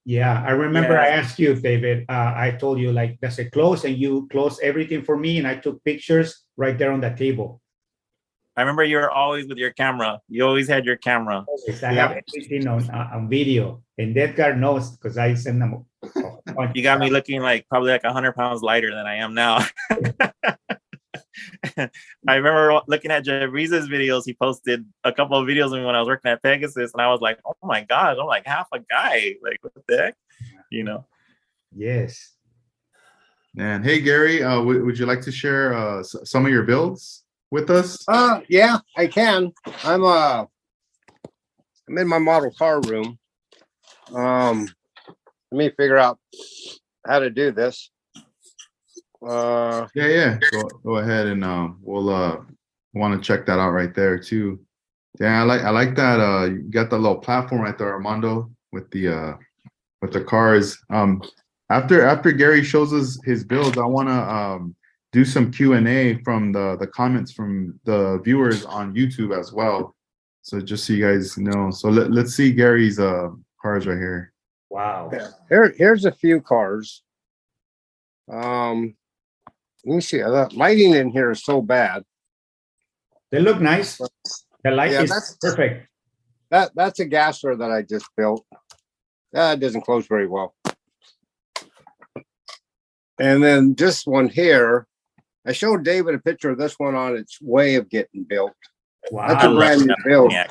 Yeah, I remember Yeah. I asked you, David. I told you, like, does it close? And you closed everything for me, and I took pictures right there on the table. I remember you were always with your camera. You always had your camera. Always. I have everything on video, and Edgar knows because I send them. You got me looking like probably like 100 pounds lighter than I am now. I remember looking at Javisa's videos. He posted a couple of videos of me when I was working at Pegasus, and I was like, "Oh my God, I'm like half a guy. Like, what the heck?" Yes. And hey, Gary, would you like to share some of your builds with us? Yeah, I can. I'm in my model car room. Let me figure out how to do this. Yeah. Go ahead, and we'll want to check that out right there too. Yeah, I like that. You got the little platform right there, Armando, with the cars. After Gary shows us his builds, I want to do some Q&A from the comments from the viewers on YouTube as well. So just so you guys know. So let's see Gary's cars right here. Wow. Here's a few cars. Let me see. The lighting in here is so bad. They look nice. The light is perfect. That's a gasser that I just built. That doesn't close very well. And then this one here, I showed David a picture of this one on its way of getting built. Wow. That's a brand new build. Yeah.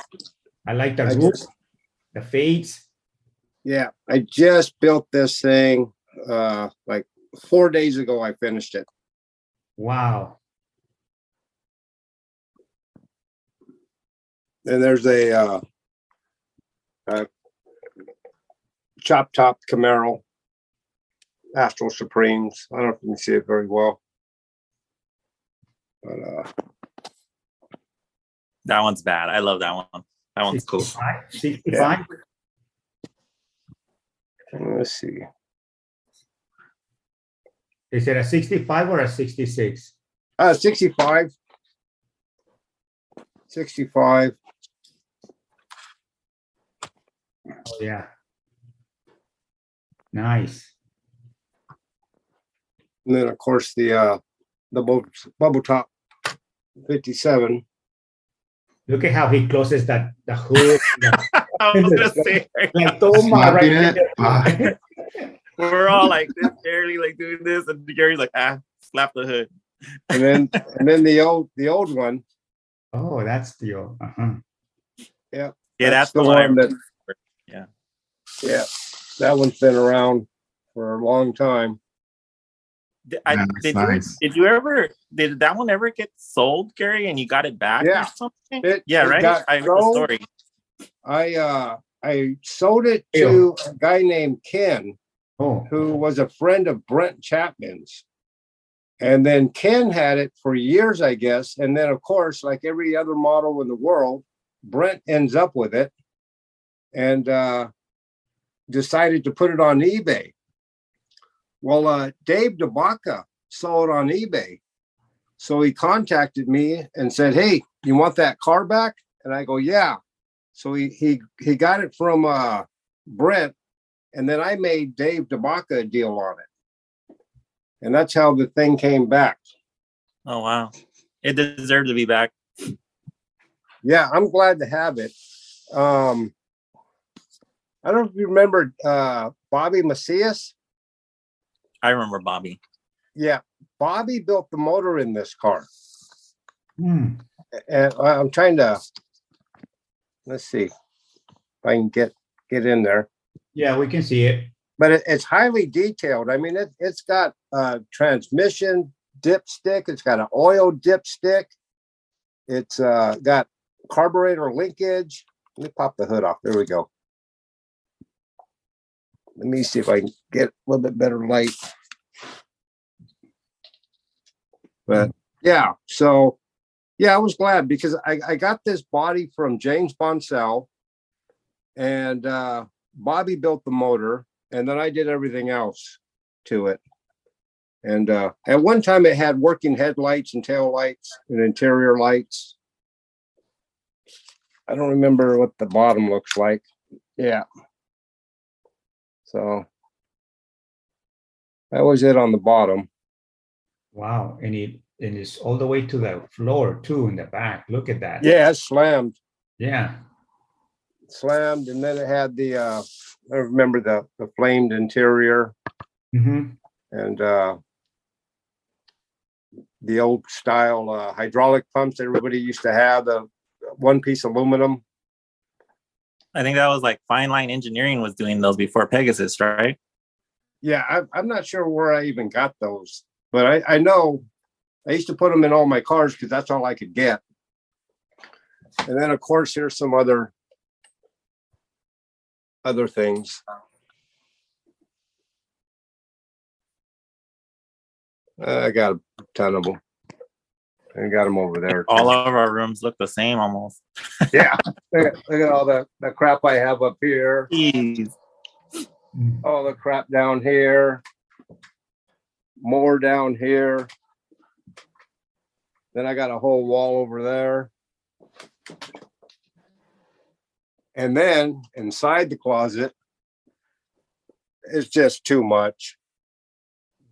I like the roof, the fades. Yeah, I just built this thing like 4 days ago. I finished it. Wow. And there's a chop top Camaro Astral Supremes. I don't know if you can see it very well, but That one's bad. I love that one. That one's cool. 65? Yeah. Let's see. Is it a 65 or a 66? 65. 65. Oh, yeah. Nice. And then of course the bubble top 57. Look at how he closes the hood. I was gonna say, Like Toma Slapping right it. there. we're all like this, barely like doing this, and Gary's like, slap the hood. And then the old one. Oh, that's the Yeah. Yeah, that's the one one. that. Yeah. Yeah, that one's been around for a long time. Did that one ever get sold, Gary, and you got it back Yeah. or something? It right? got I heard the sold. story. I sold it to a guy named Ken, who was a friend of Brent Chapman's. And then Ken had it for years, I guess. And then, of course, like every other model in the world, Brent ends up with it and decided to put it on eBay. Well, Dave DeBaca saw it on eBay. So he contacted me and said, "Hey, you want that car back?" And I go, "Yeah." So he got it from Brent, and then I made Dave DeBaca a deal on it. And that's how the thing came back. Oh, wow. It deserved to be back. Yeah, I'm glad to have it. I don't know if you remember Bobby Macias. I remember Bobby. Yeah, Bobby built the motor in this car. Hmm. And I'm trying to, let's see if I can get in there. Yeah, we can see it. But it's highly detailed. I mean, it's got a transmission dipstick. It's got an oil dipstick. It's got carburetor linkage. Let me pop the hood off. There we go. Let me see if I can get a little bit better light. But yeah, so yeah, I was glad because I got this body from James Bonsell, and Bobby built the motor, and then I did everything else to it. And at one time it had working headlights and tail lights and interior lights. I don't remember what the bottom looks like. Yeah. So that was it on the bottom. Wow. And it's all the way to the floor too in the back. Look at that. Yeah, it's slammed. Yeah. Slammed, and then it had the I remember the flamed interior. Mm-hmm. And the old style hydraulic pumps that everybody used to have, the one piece aluminum. I think that was like Fine Line Engineering was doing those before Pegasus, right? Yeah, I'm not sure where I even got those, but I know I used to put them in all my cars because that's all I could get. And then, of course, here's some other things. I got a ton of them. I got them over there. All of our rooms look the same almost. Yeah. Look at all the crap I have up here. Jeez. All the crap down here. More down here. Then I got a whole wall over there. And then inside the closet, it's just too much.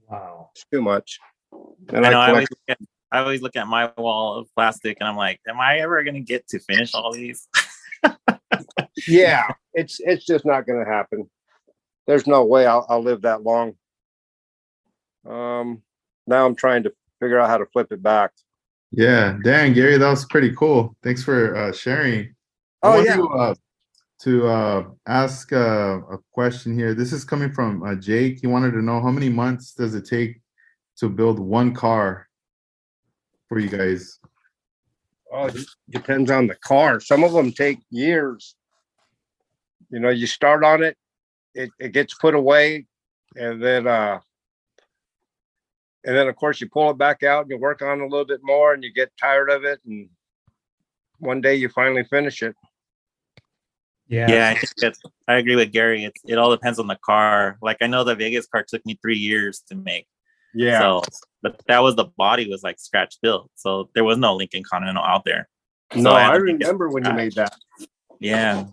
Wow. It's too much. And I always look at my wall of plastic and I'm like, am I ever going to get to finish all these? Yeah, it's just not going to happen. There's no way I'll live that long. Now I'm trying to figure out how to flip it back. Yeah, Dan, Gary, that was pretty cool. Thanks for sharing. Oh, I yeah. want to ask a question here. This is coming from Jake. He wanted to know how many months does it take to build one car for you guys? Oh, it depends on the car. Some of them take years. You know, you start on it, it gets put away, and then of course you pull it back out and you work on it a little bit more and you get tired of it, and one day you finally finish it. Yeah, I agree with Gary. It all depends on the car. Like I know the Vegas car took me 3 years to make, Yeah. So, but that was the body was like scratch built, so there was no Lincoln Continental out there. No, So I remember when you made that. Yeah,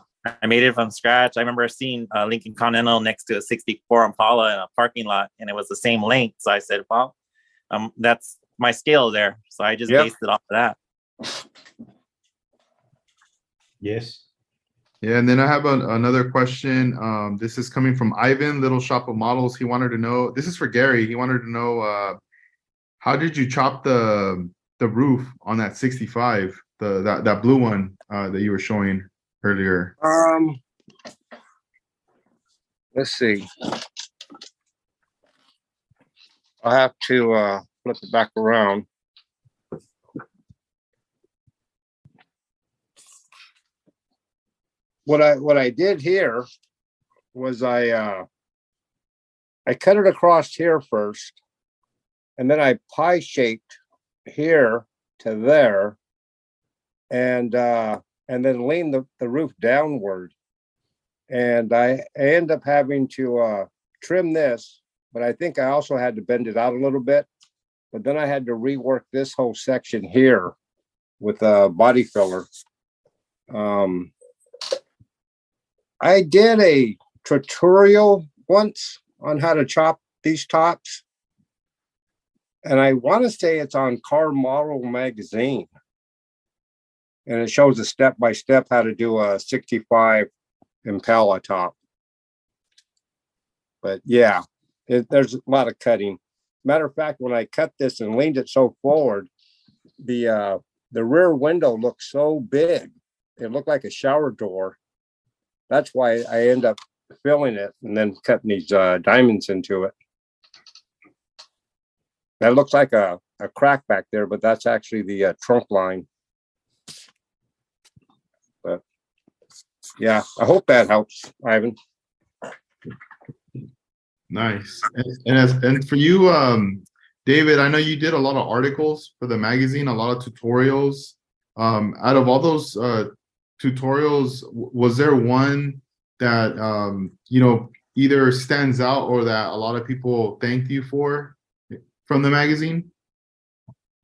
I made it from scratch. I remember seeing a Lincoln Continental next to a '64 Impala in a parking lot, and it was the same length. So I said, "Well, that's my scale there." So I just based it off of that. Yes. Yeah, and then I have another question. This is coming from Ivan, Little Shop of Models. He wanted to know. This is for Gary. He wanted to know how did you chop the roof on that 65, that blue one that you were showing earlier? Let's see. I have to flip it back around. What I did here was I cut it across here first, and then I pie shaped here to there, and then leaned the roof downward. And I end up having to trim this, but I think I also had to bend it out a little bit. But then I had to rework this whole section here with a body filler. I did a tutorial once on how to chop these tops, and I want to say it's on Car Model magazine, and it shows a step-by-step how to do a 65 Impala top. But yeah, there's a lot of cutting. Matter of fact, when I cut this and leaned it so forward, the rear window looked so big, it looked like a shower door. That's why I end up filling it and then cutting these diamonds into it. That looks like a crack back there, but that's actually the trunk line. But yeah, I hope that helps, Ivan. Nice. And for you, David, I know you did a lot of articles for the magazine, a lot of tutorials. Out of all those tutorials, was there one that either stands out or that a lot of people thanked you for from the magazine?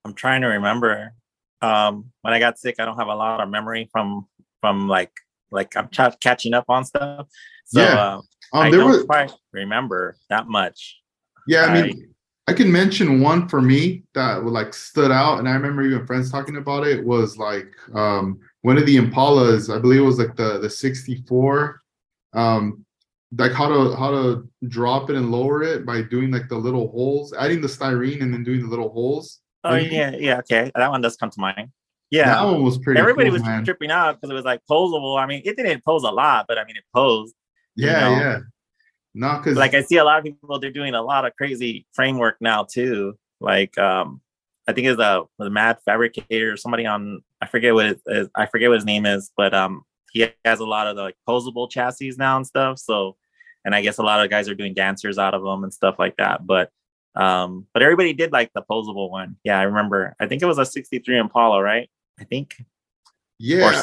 I'm trying to remember. When I got sick, I don't have a lot of memory from like I'm catching up on stuff. So yeah. I don't quite remember that much. Yeah, I mean, I can mention one for me that like stood out, and I remember even friends talking about it, was like one of the Impalas, I believe it was like the 64, like how to drop it and lower it by doing like the little holes, adding the styrene and then doing the little holes. Oh yeah, okay, that one does come to mind. Yeah, that one was pretty. Everybody cool, was man. tripping out because it was like posable. I mean, it didn't pose a lot, but I mean, it posed. Yeah. Not because like I see a lot of people, they're doing a lot of crazy framework now too. Like I think it's the Mad Fabricator or somebody on, I forget what his name is, but he has a lot of the like posable chassis now and stuff. So, and I guess a lot of guys are doing dancers out of them and stuff like that. But everybody did like the posable one. Yeah, I remember. I think it was a 63 Impala, right? I think. Yeah,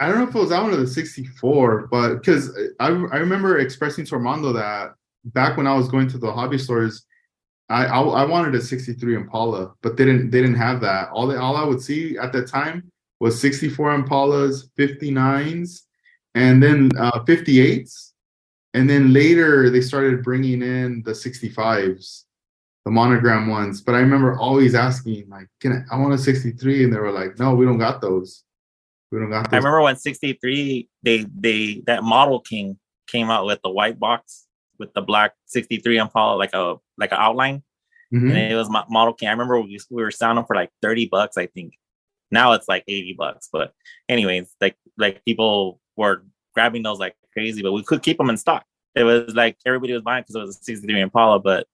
I don't know if it was that one or the 64, but because I remember expressing to Armando that back when I was going to the hobby stores, I wanted a 63 Impala, but they didn't have that. All I would see at that time was 64 Impalas, 59s, and then 58s, and then later they started bringing in the 65s, the monogram ones. But I remember always asking, like, I want a 63, and they were like, no, we don't got those. I remember when 63, that Model King came out with the white box with the black 63 Impala, like an outline. Mm-hmm. And it was Model King. I remember we were selling them for like $30, I think. Now it's like $80. But anyways, like people were grabbing those like crazy, but we could keep them in stock. It was like everybody was buying because it was a 63 Impala. But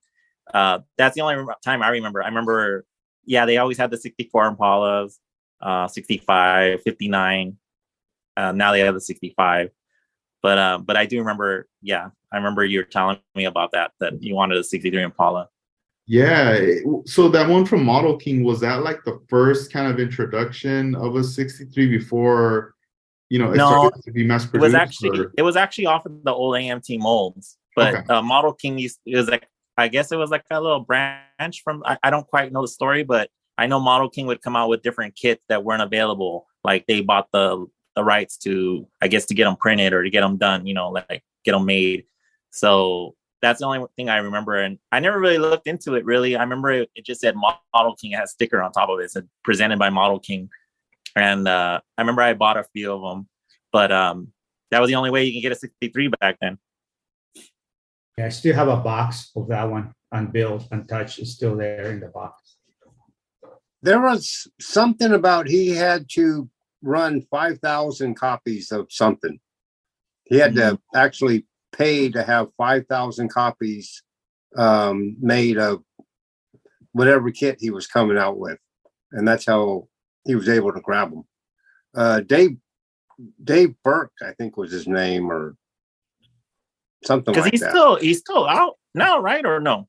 that's the only time I remember. I remember, yeah, they always had the 64 Impalas. 65, 59. Now they have the 65. But I do remember, yeah, I remember you were telling me about that you wanted a 63 Impala. Yeah. So that one from Model King, was that like the first kind of introduction of a 63 before, it started to be mass produced? It was actually off of the old AMT molds. But okay. Model King it was like I guess it was like a little branch from, I don't quite know the story, but I know Model King would come out with different kits that weren't available. Like they bought the rights to, I guess, to get them printed or to get them done, like get them made. So that's the only thing I remember. And I never really looked into it really. I remember it just said Model King. It had a sticker on top of it. It said presented by Model King. And I remember I bought a few of them, but that was the only way you can get a 63 back then. Yeah, I still have a box of that one unbuilt, untouched. It's still there in the box. There was something about he had to run 5,000 copies of something. He had to actually pay to have 5,000 copies made of whatever kit he was coming out with. And that's how he was able to grab them. Dave Burke, I think was his name, or something like that. Because he's still out now, right? Or no?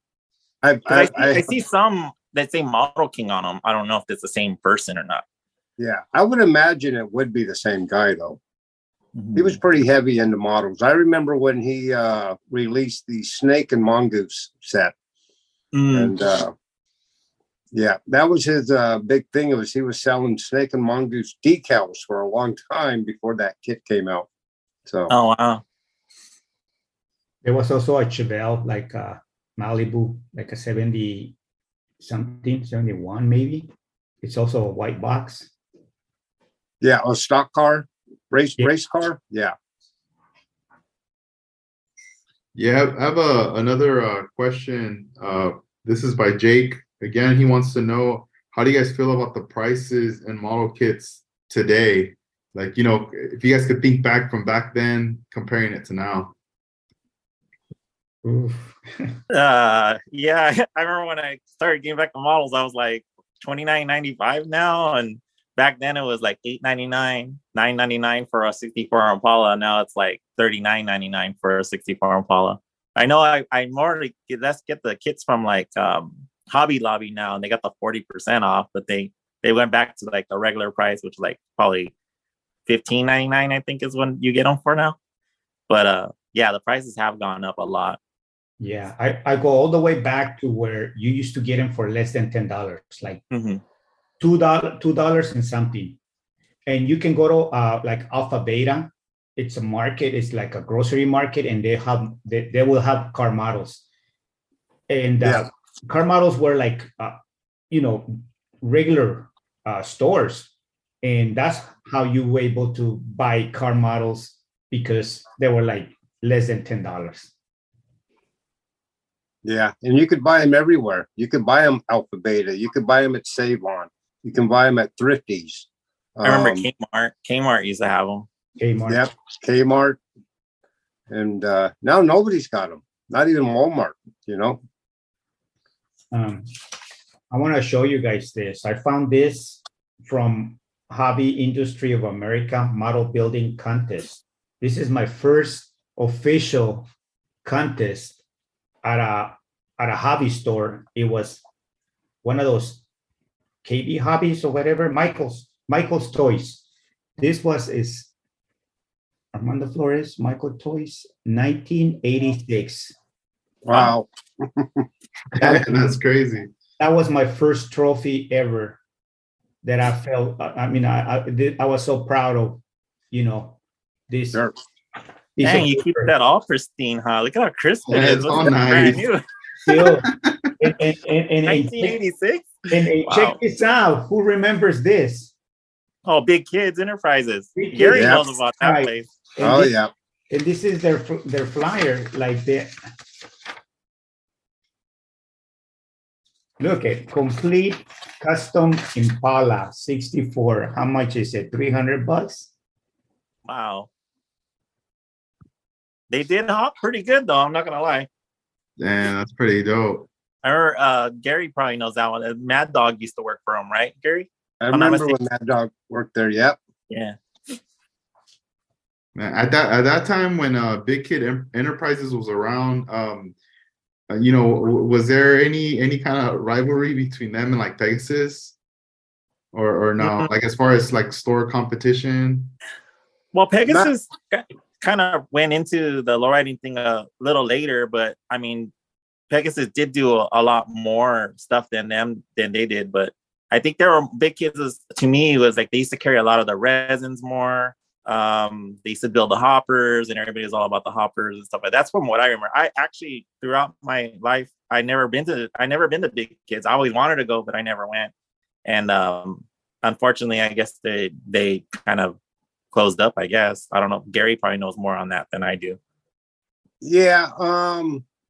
I see some that say Model King on them. I don't know if it's the same person or not. Yeah, I would imagine it would be the same guy though. He was pretty heavy into models. I remember when he released the Snake and Mongoose set. And yeah, that was his big thing. He was selling Snake and Mongoose decals for a long time before that kit came out. So oh wow. There was also a Chevelle, like a Malibu, like a 70 something, 71 maybe. It's also a white box. Yeah, a stock car, race car. Yeah. Yeah, I have another question. This is by Jake. Again, he wants to know, how do you guys feel about the prices and model kits today? Like, if you guys could think back from back then, comparing it to now. Yeah, I remember when I started getting back to models, I was like $29.95 now, and back then it was like $8.99, $9.99 for a 64 Impala. Now it's like $39.99 for a 64 Impala. I know I more let's get the kits from like Hobby Lobby now, and they got the 40% off, but they went back to like the regular price, which is like probably $15.99, I think is when you get them for now. But yeah, the prices have gone up a lot. Yeah, I go all the way back to where you used to get them for less than $10, like $2 and something. And you can go to like Alpha Beta. It's a market. It's like a grocery market, and they will have car models. And car models were like regular stores, and that's how you were able to buy car models, because they were like less than $10. Yeah, and you could buy them everywhere. You could buy them Alpha Beta. You could buy them at Save On. You can buy them at Thrifties. I remember Kmart. Kmart used to have them. Kmart. Yep, Kmart. And now nobody's got them. Not even Walmart, I want to show you guys this. I found this from Hobby Industry of America Model Building Contest. This is my first official contest at a hobby store. It was one of those KB Hobbies or whatever, Michael's Toys. This is Armando Flores, Michael Toys, 1986. Wow. That's crazy. That was my first trophy ever that I felt. I mean, I was so proud of, this. Sure. Dang, you keep that all pristine, huh? Look at how crisp it Yeah, is. it's all Brand nice. new. Still, and 1986. wow. Check this out. Who remembers this? Oh, Big Kids Enterprises. Big Kids. Gary Yeah. knows about that Right. place. And Yeah. And this is their flyer, like that. Look at complete custom Impala 64. How much is it? $300? Wow. They did hop pretty good though. I'm not gonna lie. Damn, that's pretty dope. I remember Gary probably knows that one. Mad Dog used to work for him, right, Gary? I remember when Mad Dog worked there. Yep. Yeah. Man, at that time when Big Kid Enterprises was around, was there any kind of rivalry between them and like Pegasus, or no? Mm-hmm. Like as far as like store competition. Well, Pegasus kind of went into the lowriding thing a little later, but I mean, Pegasus did do a lot more stuff than they did, but I think there were big kids. To me, it was like they used to carry a lot of the resins more. They used to build the hoppers, and everybody was all about the hoppers and stuff like that. That's from what I remember. I actually, throughout my life, I never been to big kids. I always wanted to go, but I never went. And unfortunately, I guess they kind of closed up. I guess I don't know. Gary probably knows more on that than I do. Yeah,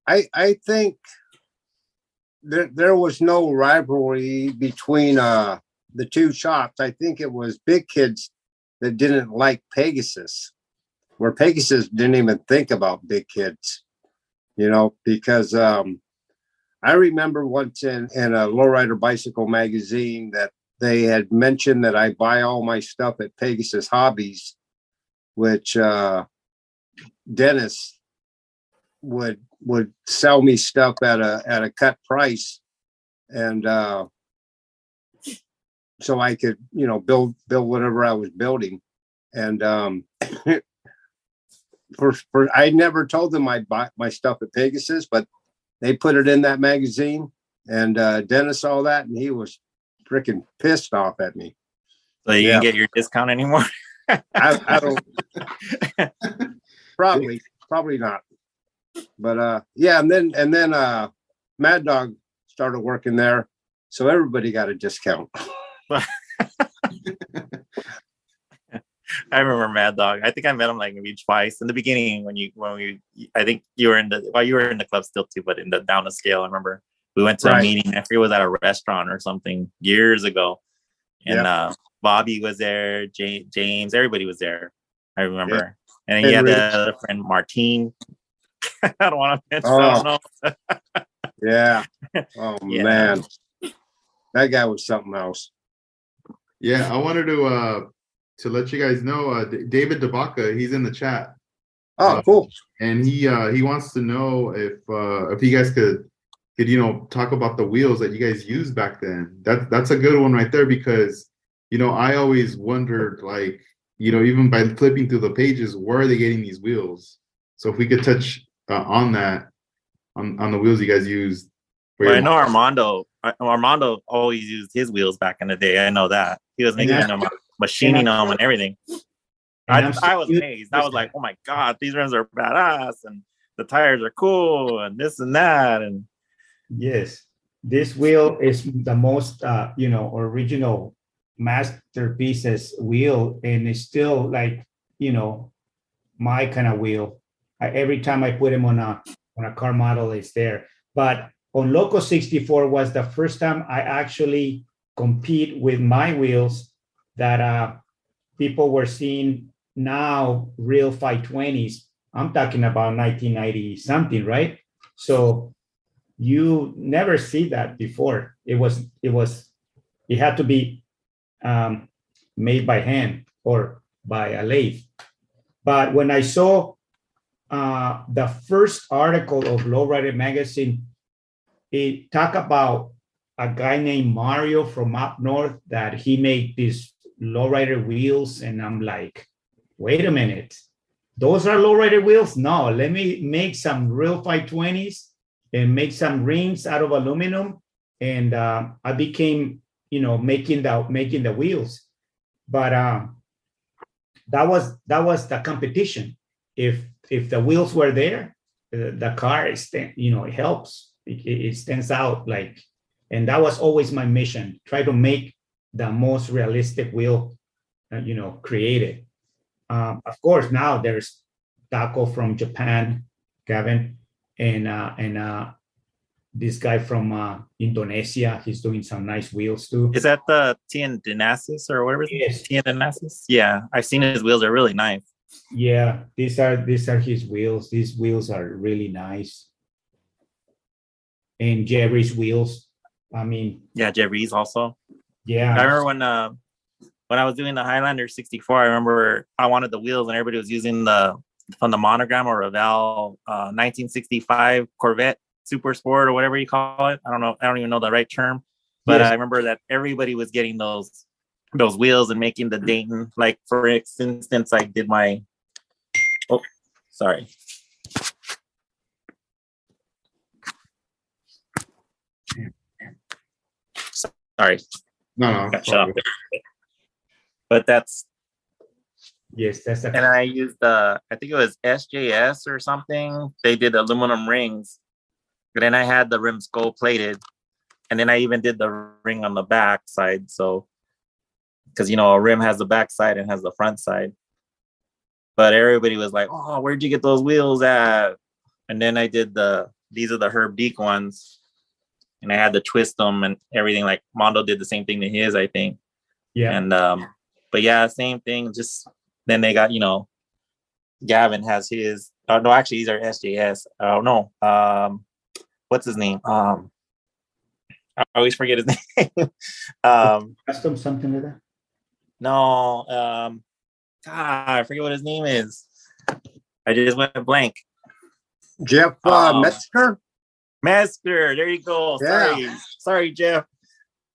I think there was no rivalry between the two shops. I think it was big kids that didn't like Pegasus, where Pegasus didn't even think about big kids, because I remember once in a lowrider bicycle magazine that they had mentioned that I buy all my stuff at Pegasus Hobbies, which Dennis would sell me stuff at a cut price, and so I could build whatever I was building. And for I never told them I bought my stuff at Pegasus, but they put it in that magazine, and Dennis saw that, and he was freaking pissed off at me. So you didn't get your discount anymore? I don't. Probably not. But yeah, and then Mad Dog started working there, so everybody got a discount. I remember Mad Dog. I think I met him like maybe twice in the beginning I think you were in the club still too, but in the down the scale. I remember we went to a meeting. I forget it was at a restaurant or something years ago, and Bobby was there, James, everybody was there. I remember, and then you had the other friend Martine. I don't want to mention. I don't know. Yeah. Oh man, that guy was something else. Yeah, I wanted to let you guys know, David DeBaca, he's in the chat. Oh, cool. And he wants to know if you guys could talk about the wheels that you guys used back then. That's a good one right there, because I always wondered, like, even by flipping through the pages, where are they getting these wheels? So if we could touch on that, on the wheels you guys used. Well, I know Armando always used his wheels back in the day. I know that he was making them, machining them and everything. I was amazed. I was like, oh my God, these rims are badass, and the tires are cool, and this and that. And yes, this wheel is the most original masterpieces wheel, and it's still like my kind of wheel. Every time I put him on a car model, it's there. But on Loco 64 was the first time I actually compete with my wheels that people were seeing now, real 520s. I'm talking about 1990 something, right? So you never see that before. It had to be made by hand or by a lathe. But when I saw the first article of Lowrider Magazine, it talked about a guy named Mario from up north that he made these lowrider wheels, and I'm like, wait a minute, those are lowrider wheels? No, let me make some real 520s and make some rings out of aluminum, and I became, making the wheels. But that was the competition. If the wheels were there, the car it helps. It stands out, like, and that was always my mission: try to make the most realistic wheel, created. Of course, now there's Taco from Japan, Gavin, and this guy from Indonesia. He's doing some nice wheels too. Is that the Tian Dinasis or whatever? Yes. Tian Dinasis. Yeah, I've seen his wheels are really nice. Yeah, these are his wheels. These wheels are really nice. And Jerry's wheels. I mean, yeah, Jerry's also. Yeah, I remember when I was doing the Highlander 64. I remember I wanted the wheels, and everybody was using from the monogram or Revell 1965 Corvette Super Sport or whatever you call it. I don't know. I don't even know the right term, but yes. I remember that everybody was getting those wheels and making the Dayton. Like, for instance, I did my. Oh, sorry. Sorry, No, got it's shut all off good. there. But that's, Yes, that's and I used I think it was SJS or something. They did aluminum rings, but then I had the rims gold plated, and then I even did the ring on the back side. So, because a rim has the back side and has the front side. But everybody was like, "Oh, where'd you get those wheels at?" And then I did these are the Herb Deek ones, and I had to twist them and everything. Like Mondo did the same thing to his, I think. yeah. And but yeah, same thing. Just then they got Gavin has his. Oh no, actually these are SJS. Oh no, what's his name? I always forget his name. Custom, something like that. No, God, I forget what his name is. I just went blank. Jeff Metzger. Metzger, there you go. Yeah. Sorry, Jeff.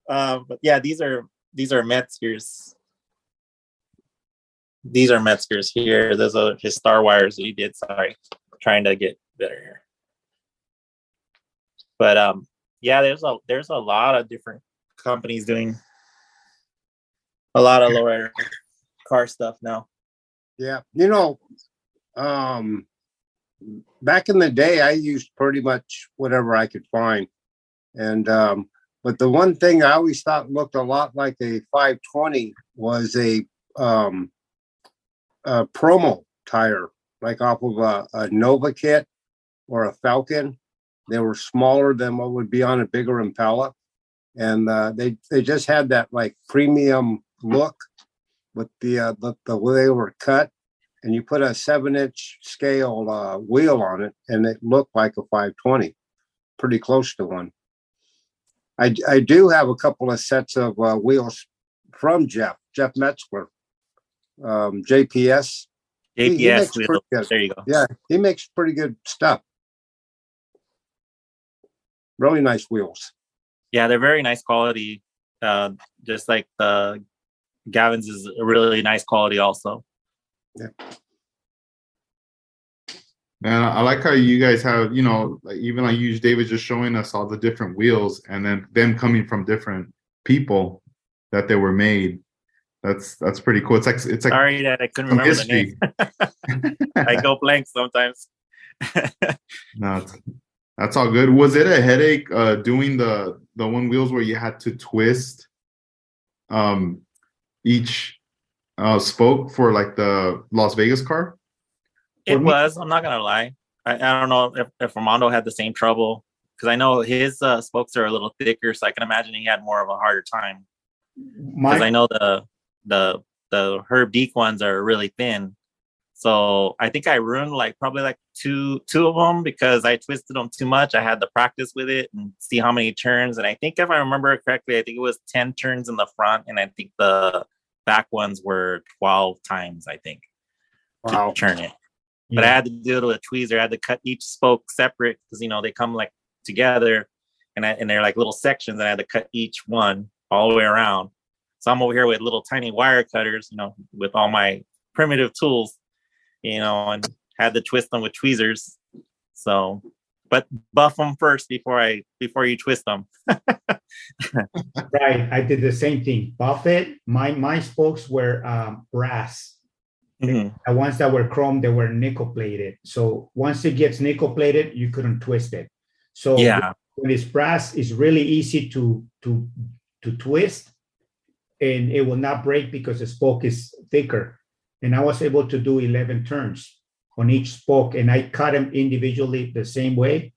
But yeah, these are Metzgers. These are Metzgers here. Those are his star wires that he did. Sorry, trying to get better here. But yeah, there's a lot of different companies doing a lot of lowrider car stuff now. Yeah, back in the day, I used pretty much whatever I could find, and but the one thing I always thought looked a lot like a 520 was a promo tire, like off of a Nova kit or a Falcon. They were smaller than what would be on a bigger Impala, and they just had that like premium look with the way they were cut. And you put a 7-inch scale wheel on it, and it looked like a 520, pretty close to one. I do have a couple of sets of wheels from Jeff Metzger, JPS. He makes wheels. pretty good. There you go. Yeah, he makes pretty good stuff. Really nice wheels. Yeah, they're very nice quality. Just like the Gavin's is a really nice quality also. Yeah. And I like how you guys have, like even like you, David, just showing us all the different wheels, and then them coming from different people that they were made. That's pretty cool. It's like Sorry that I couldn't remember history. the name. I go blank sometimes. No, that's all good. Was it a headache doing the one wheels where you had to twist each spoke for like the Las Vegas car? It was. I'm not gonna lie. I don't know if Armando had the same trouble, because I know his spokes are a little thicker, so I can imagine he had more of a harder time. Because I know the Herb Deek ones are really thin, so I think I ruined probably two of them because I twisted them too much. I had to practice with it and see how many turns, and I think if I remember correctly, I think it was 10 turns in the front, and I think the back ones were 12 times, I think, to turn it. But I had to do it with a tweezer. I had to cut each spoke separate because they come like together, and they're like little sections. And I had to cut each one all the way around. So I'm over here with little tiny wire cutters, with all my primitive tools, and had to twist them with tweezers. So, but buff them first before you twist them. Right, I did the same thing. Buff it. My spokes were brass. Mm-hmm. The ones that were chrome, they were nickel plated. So once it gets nickel plated, you couldn't twist it. So yeah, when it's brass, it's really easy to twist, and it will not break because the spoke is thicker. And I was able to do 11 turns on each spoke, and I cut them individually the same way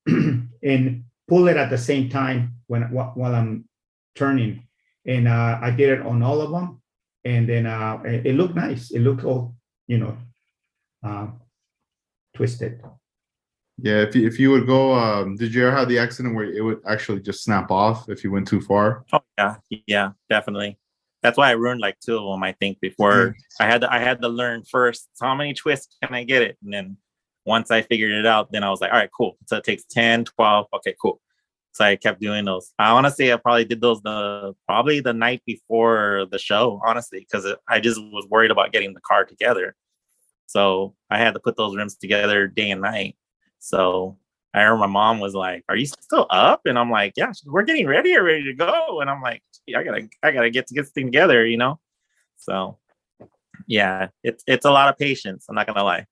and pull it at the same time while I'm turning. And I did it on all of them. And then it looked nice. It looked all, twisted. Yeah, if you would go, did you ever have the accident where it would actually just snap off if you went too far? Oh yeah, definitely. That's why I ruined like two of them. I think before I had to learn first how many twists can I get it, and then once I figured it out, then I was like, all right, cool. So it takes 10, 12. Okay, cool. So I kept doing those. I want to say I probably did those probably the night before the show, honestly, because I just was worried about getting the car together. So I had to put those rims together day and night. So I remember my mom was like, "Are you still up?" And I'm like, "Yeah, we're getting ready to go." And I'm like, "I gotta get this thing together, you know." So yeah, it's a lot of patience. I'm not gonna lie.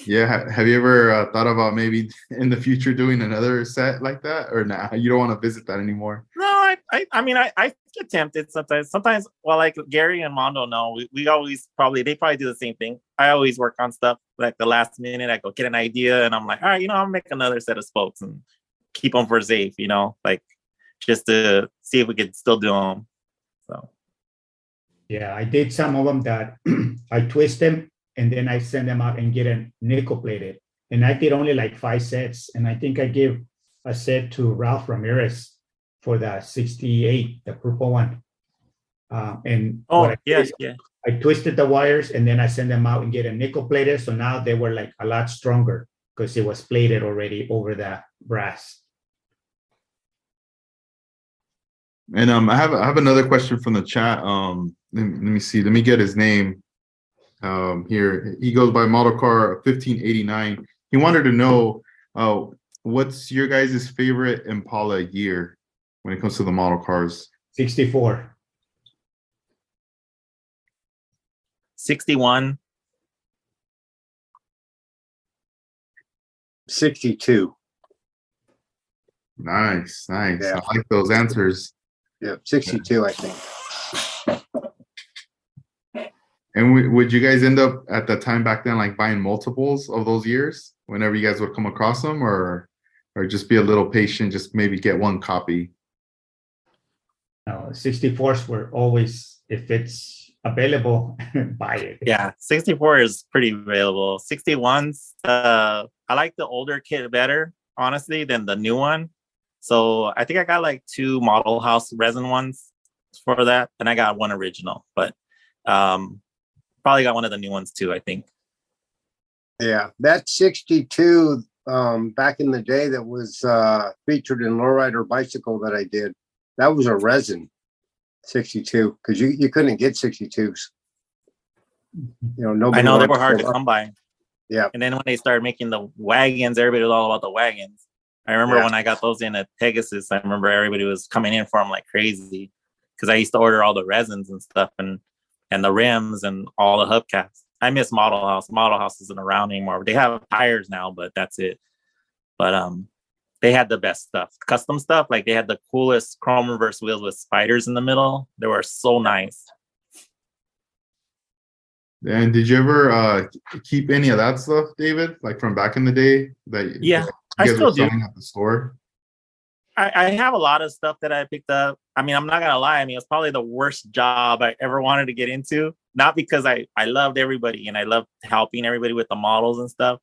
Yeah. Have you ever thought about maybe in the future doing another set like that, or nah? You don't want to visit that anymore? No, I mean, I get tempted sometimes. Sometimes, well, like Gary and Mondo know, we always they probably do the same thing. I always work on stuff like the last minute. I go get an idea, and I'm like, all right, I'll make another set of spokes and keep them for safe, like just to see if we could still do them. So. Yeah, I did some of them that I twist them and then I send them out and get a nickel plated. And I did only like 5 sets. And I think I gave a set to Ralph Ramirez for the 68, the purple one. And I twisted the wires and then I send them out and get a nickel plated. So now they were like a lot stronger because it was plated already over the brass. And I have another question from the chat. Let me see. Let me get his name. Here he goes by model car 1589. He wanted to know what's your guys' favorite Impala year when it comes to the model cars. 64. 61. 62. Nice. Yeah. I like those answers. Yeah, 62, I think. And would you guys end up at the time back then like buying multiples of those years whenever you guys would come across them, or just be a little patient, just maybe get one copy? No, 64s were always, if it's available, buy it. Yeah, 64 is pretty available. 61s, I like the older kit better, honestly, than the new one. So I think I got like 2 model house resin ones for that, and I got 1 original, but probably got one of the new ones too, I think. Yeah, that 62 back in the day that was featured in Lowrider Bicycle that I did, that was a resin 62 because you couldn't get 62s. Nobody. I know they were hard to come by. Yeah. And then when they started making the wagons, everybody was all about the wagons. I remember when I got those in at Pegasus, I remember everybody was coming in for them like crazy because I used to order all the resins and stuff and the rims and all the hubcaps. I miss Model House. Model House isn't around anymore. They have tires now, but that's it. But they had the best stuff, custom stuff. Like they had the coolest chrome reverse wheels with spiders in the middle. They were so nice. And did you ever keep any of that stuff, David? Like from back in the day that I still do at the store? I have a lot of stuff that I picked up. I mean, I'm not gonna lie. I mean, it's probably the worst job I ever wanted to get into. Not because I loved everybody and I loved helping everybody with the models and stuff,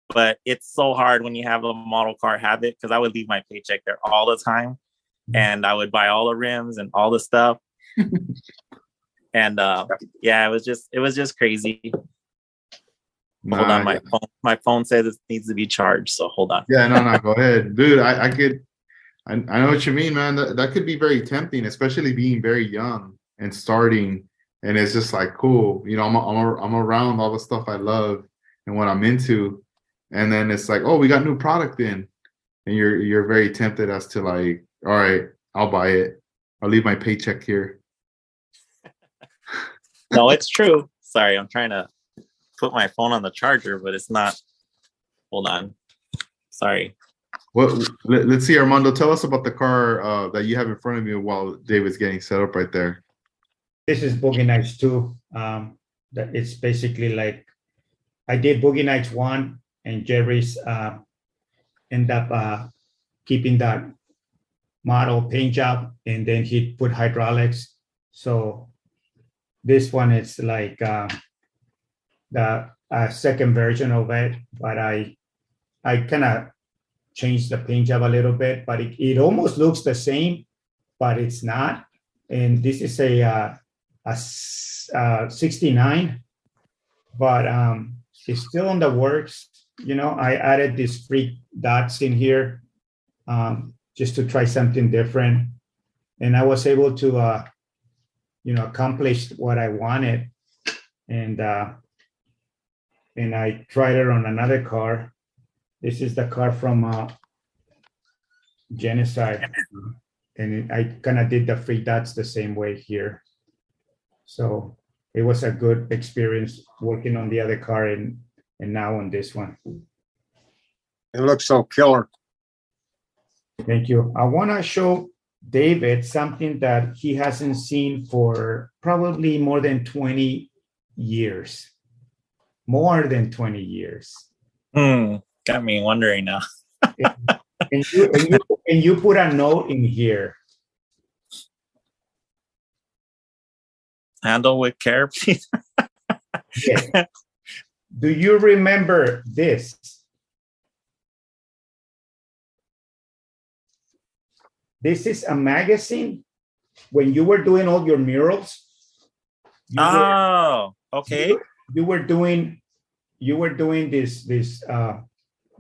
but it's so hard when you have a model car habit because I would leave my paycheck there all the time, and I would buy all the rims and all the stuff. And it was just crazy. Hold on, my phone says it needs to be charged, so hold on. Yeah, no, go ahead, dude. I know what you mean, man. That could be very tempting, especially being very young and starting. And it's just like, cool, I'm around all the stuff I love and what I'm into, and then it's like, oh, we got new product in, and you're very tempted as to like, all right, I'll buy it. I'll leave my paycheck here. No, it's true. Sorry, I'm trying to put my phone on the charger, but it's not. Hold on. Sorry. Well, let's see, Armando. Tell us about the car that you have in front of you while David's getting set up right there. This is Boogie Nights 2. It's basically like I did Boogie Nights 1, and Jerry's end up keeping that model paint job, and then he put hydraulics. So this one is like the second version of it, but I kind of changed the paint job a little bit, but it almost looks the same, but it's not. And this is a 69, but it's still in the works. I added these freak dots in here just to try something different, and I was able to accomplish what I wanted. And I tried it on another car. This is the car from genocide. And I kind of did the free dots the same way here. So it was a good experience working on the other car and now on this one. It looks so killer. Thank you. I want to show David something that he hasn't seen for probably more than 20 years. More than 20 years. Got me wondering now. And you put a note in here. Handle with care, please. Yes. Do you remember this? This is a magazine when you were doing all your murals. Okay. You were doing this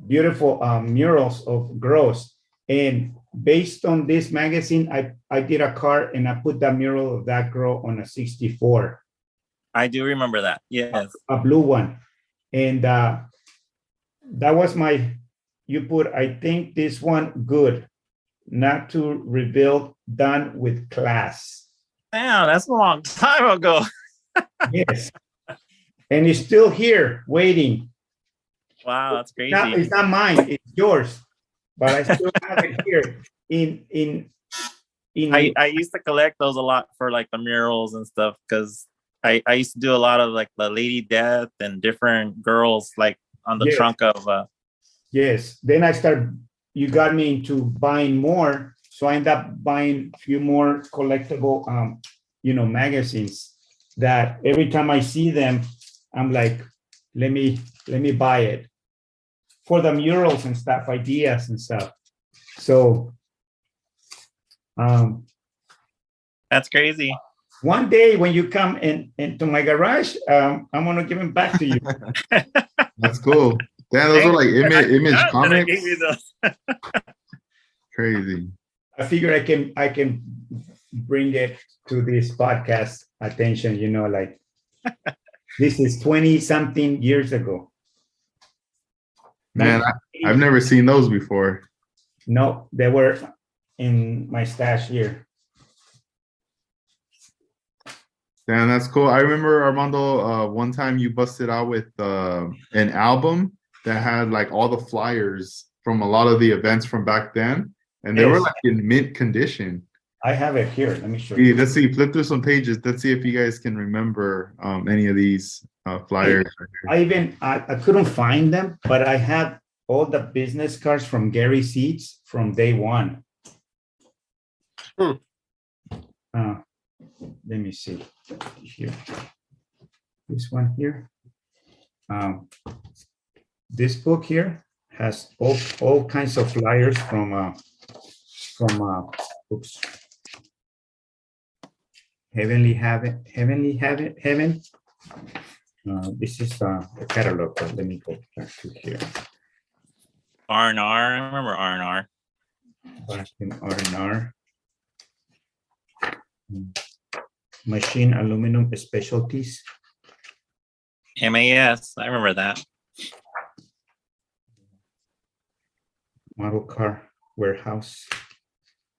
beautiful murals of girls, and based on this magazine, I did a car and I put the mural of that girl on a 64. I do remember that. Yes. A blue one, and that was you put, I think this one good, not to rebuild, done with class. Damn, that's a long time ago. Yes. And it's still here waiting. Wow, that's crazy. It's not mine, it's yours. But I still have it here I used to collect those a lot for like the murals and stuff, because I used to do a lot of like the Lady Death and different girls like on the trunk of Yes. Then you got me into buying more. So I ended up buying a few more collectible magazines that every time I see them, I'm like, let me buy it for the murals and stuff, ideas and stuff. So that's crazy. One day when you come into my garage, I'm gonna give them back to you. That's cool. Damn, those are like image comics. Crazy. I figure I can bring it to this podcast attention, like this is 20 something years ago. Man, I've never seen those before. No, they were in my stash here. Damn, that's cool. I remember, Armando, one time you busted out with an album that had like all the flyers from a lot of the events from back then, and they were like in mint condition. I have it here. Let me show you. Let's see. Flip through some pages. Let's see if you guys can remember any of these flyers. I couldn't find them, but I had all the business cards from Gary Seeds from day one. Let me see here. This one here. This book here has all kinds of flyers from oops. Heaven. This is a catalog, but let me go back to here. R&R, I remember R&R. Back in R&R. Machine Aluminum Specialties. MAS, I remember that. Model Car Warehouse.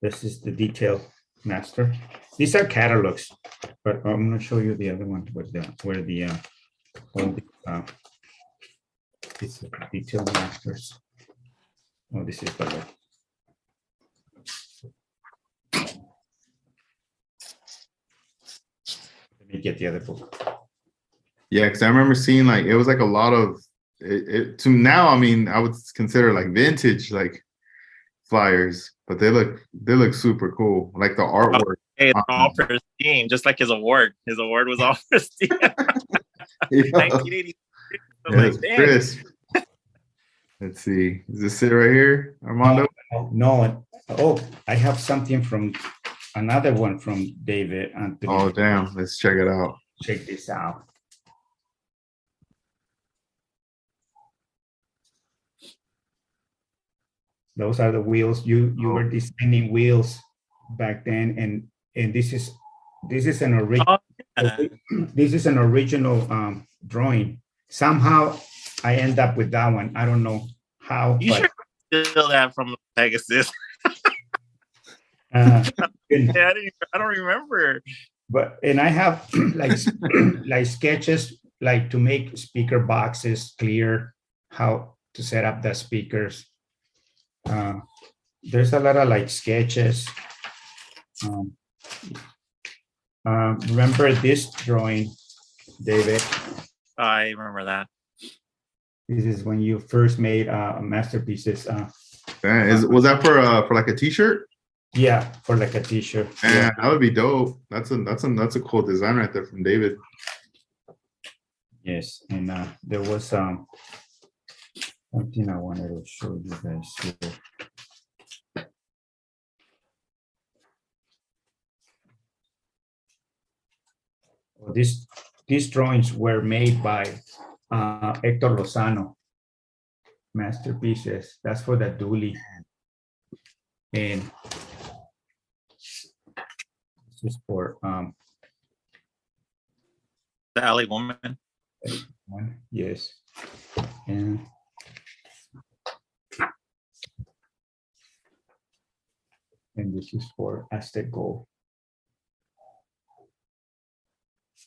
This is the Detail Master. These are catalogs, but I'm going to show you the other one where this is Detail Masters. Oh, this is better. Let me get the other book. Yeah, because I remember seeing like it was like a lot of it to now. I mean, I would consider like vintage like flyers, but they look super cool. Like the artwork. Hey, it's all pristine, just like his award. His award was all pristine. 1980. Yes, crisp. Let's see. Is this it right here, Armando? No. Oh, I have something from another one from David. Anthony. Oh, damn. Let's check it out. Check this out. Those are the wheels. You were designing wheels back then, and this is an original. This is an original drawing. Somehow I end up with that one. I don't know how. You should steal that from Pegasus. And- Yeah, I don't remember. and I have like sketches like to make speaker boxes clear, how to set up the speakers. There's a lot of like sketches. Remember this drawing, David? I remember that. This is when you first made masterpieces. Was that for like a t-shirt? Yeah, for like a t-shirt. Man, Yeah. that would be dope. That's a cool design right there from David. Yes, and there was something I wanted to show you guys here. Well, these drawings were made by Hector Lozano. Masterpieces. That's for the dually. And this is for The alley woman. one. Yes. And this is for Aztec Gold.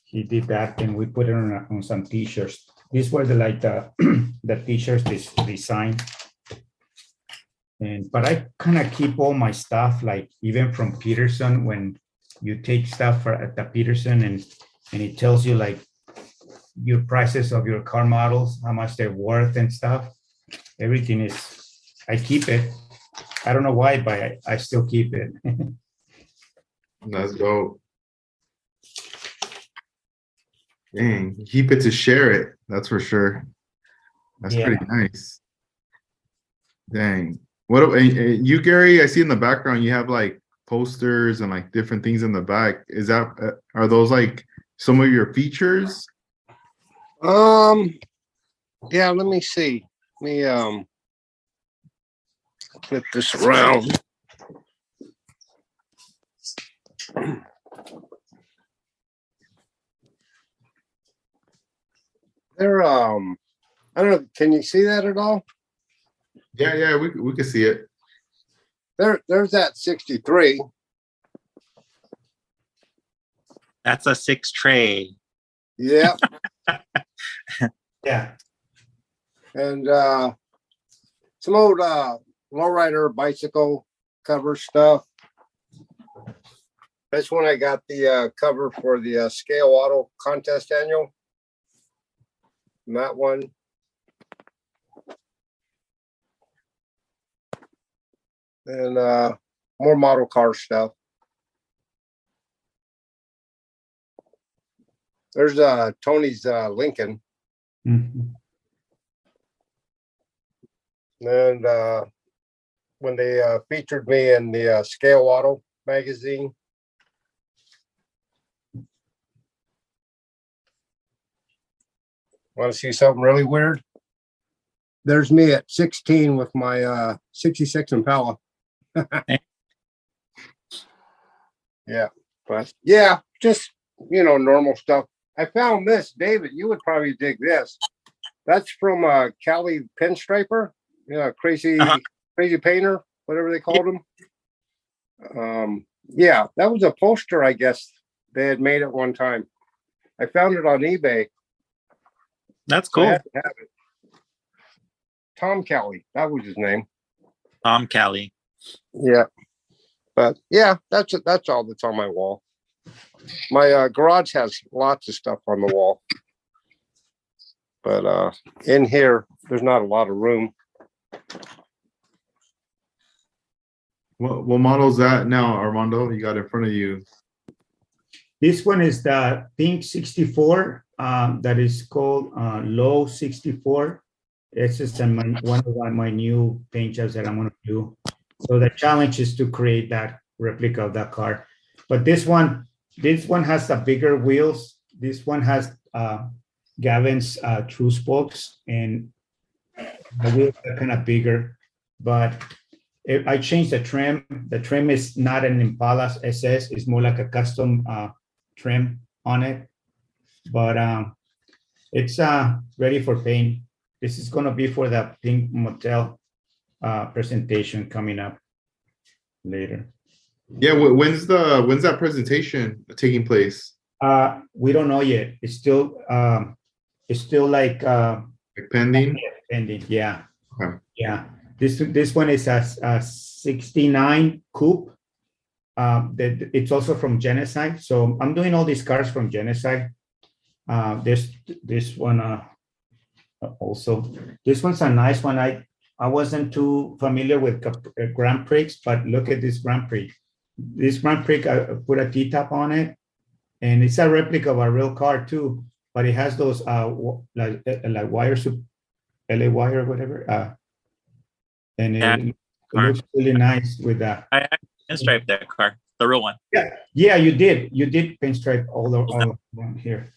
He did that, and we put it on some t-shirts. These were the t-shirts this design. But I kind of keep all my stuff, like even from Peterson, when you take stuff at the Peterson and it tells you like your prices of your car models, how much they're worth and stuff. Everything is, I keep it. I don't know why, but I still keep it. That's dope. Dang, keep it to share it. That's for sure. That's Yeah. pretty nice. Dang. And you, Gary? I see in the background you have like posters and like different things in the back. Is that are those like some of your features? Yeah, let me see. Let me flip this around. They're I don't know, can you see that at all? Yeah, we can see it. There's that 63. That's a 6 tray. Yeah. Yeah. And some old lowrider bicycle cover stuff. That's when I got the cover for the Scale Auto Contest Annual. And that one. And more model car stuff. There's Tony's Lincoln. Mhm. And when they featured me in the Scale Auto magazine. Want to see something really weird? There's me at 16 with my 66 Impala. Yeah, but yeah, just, normal stuff. I found this, David, you would probably dig this. That's from Cali Pinstriper, crazy painter, whatever they called him. Yeah, that was a poster, I guess they had made at one time. I found it on eBay. That's So I cool. had to have it. Tom Cali, that was his name. Tom Cali. Yeah, but yeah, that's all that's on my wall. My garage has lots of stuff on the wall, but in here there's not a lot of room. What model is that now, Armando? You got in front of you. This one is the Pink 64 that is called Low 64. It's just one of my new paint jobs that I'm going to do. So the challenge is to create that replica of that car. But this one has the bigger wheels. This one has Gavin's true spokes, and the wheels are kind of bigger. But I changed the trim. The trim is not an Impala SS. It's more like a custom trim on it. But it's ready for paint. This is going to be for the Pink Motel presentation coming up later. Yeah, when's that presentation taking place? We don't know yet. It's still like Like pending? pending. Yeah. Okay. Yeah. This one is a 69 coupe. It's also from Genocide. So I'm doing all these cars from Genocide. This one also. This one's a nice one. I wasn't too familiar with Grand Prix, but look at this Grand Prix. This Grand Prix, I put a T-top on it, and it's a replica of a real car too. But it has those like wires, LA wire or whatever. And Yeah, it car. looks really nice with that. I pinstriped that car, the real one. Yeah, you did pinstripe all around here.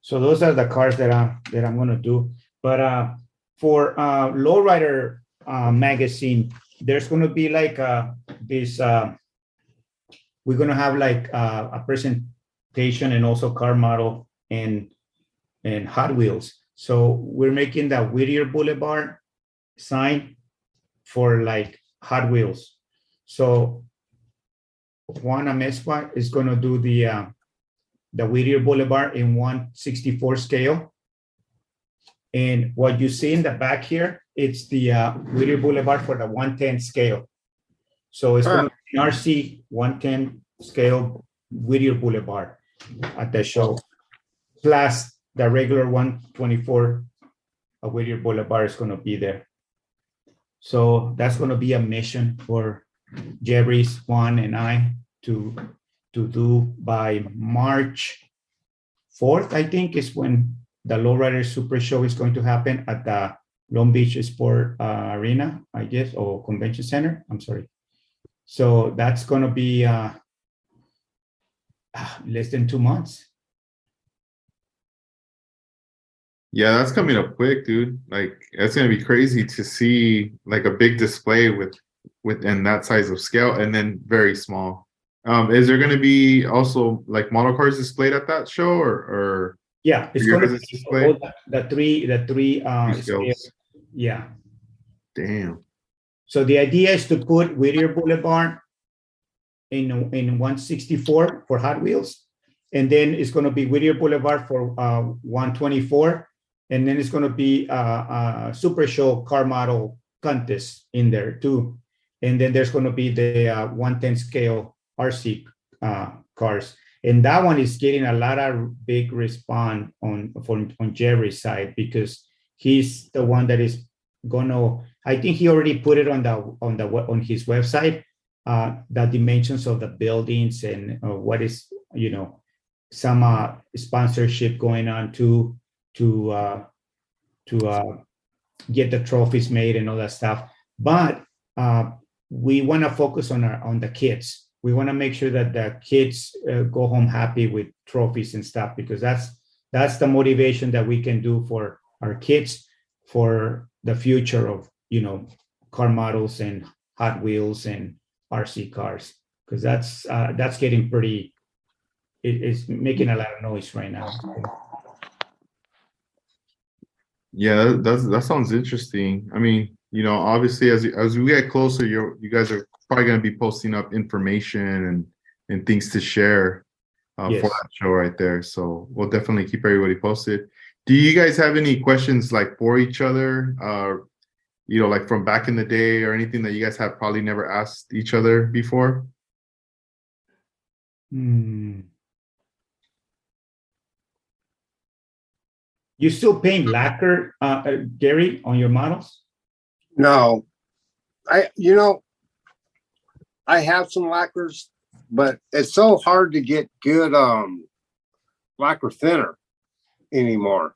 So those are the cars that I'm gonna do. But for Lowrider magazine, there's gonna be like this. We're gonna have like a presentation and also car model and Hot Wheels. So we're making the Whittier Boulevard sign for like Hot Wheels. So Juan Amezcua is gonna do the Whittier Boulevard in 1/64 scale. And what you see in the back here, it's the Whittier Boulevard for the 110 scale. So it's going to be an RC 110 scale Whittier Boulevard at the show, plus the regular 124 Whittier Boulevard is going to be there. So that's going to be a mission for Jerry's, Juan, and I to do by March 4th, I think, is when the Lowrider Super Show is going to happen at the Long Beach Sport Arena, I guess, or Convention Center. I'm sorry. So that's going to be less than 2 months. Yeah, that's coming up quick, dude. Like, that's gonna be crazy to see like a big display within that size of scale, and then very small. Is there gonna be also like model cars displayed at that show, or yeah, it's going to be the three scales? Yeah. Damn. So the idea is to put Whittier Boulevard in 1/64 for Hot Wheels, and then it's going to be Whittier Boulevard for 124, and then it's going to be a Super Show car model contest in there too, and then there's going to be the 110 scale RC cars, and that one is getting a lot of big response on Jerry's side, because he's the one that is gonna. I think he already put it on his website, the dimensions of the buildings and what is, some sponsorship going on to get the trophies made and all that stuff. But we want to focus on the kids. We want to make sure that the kids go home happy with trophies and stuff, because that's the motivation that we can do for our kids for the future of, car models and Hot Wheels and RC cars, because that's getting pretty, it's making a lot of noise right now. Yeah, that sounds interesting. I mean, obviously as we get closer, you guys are probably going to be posting up information and things to share Yes. for that show right there. So we'll definitely keep everybody posted. Do you guys have any questions like for each other? Like from back in the day, or anything that you guys have probably never asked each other before? You still paint lacquer, Gary, on your models? No, I have some lacquers, but it's so hard to get good lacquer thinner anymore.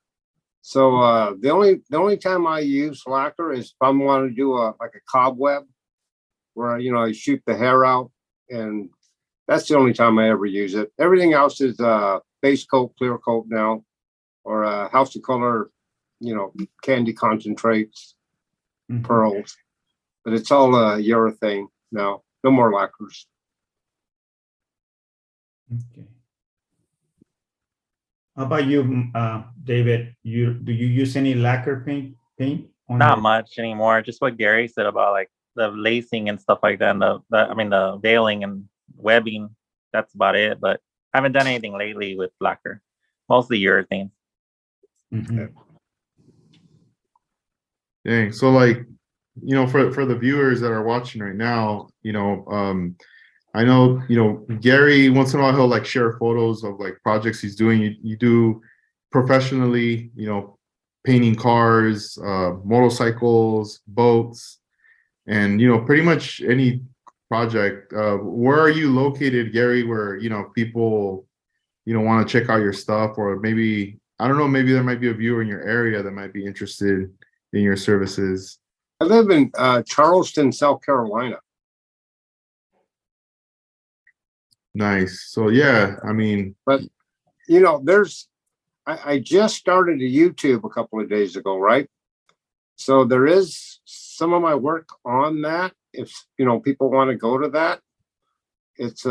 So the only time I use lacquer is if I want to do a cobweb, where I shoot the hair out, and that's the only time I ever use it. Everything else is base coat, clear coat now, or house of color, candy concentrates, pearls, but it's all urethane now. No more lacquers. Okay. How about you, David? Do you use any lacquer paint on Not much anymore. Just what Gary said about like the lacing and stuff like that, and the veiling and webbing. That's about it. But I haven't done anything lately with lacquer. Mostly urethane. Mhm. Dang. So like, for the viewers that are watching right now, I know, Gary, once in a while he'll like share photos of like projects he's doing. You do professionally, painting cars, motorcycles, boats, and pretty much any project. Where are you located, Gary, where people want to check out your stuff, or maybe, I don't know, maybe there might be a viewer in your area that might be interested in your services? I live in Charleston, South Carolina. Nice. So yeah, I mean, But I just started a YouTube a couple of days ago, right? So there is some of my work on that. If people want to go to that, it's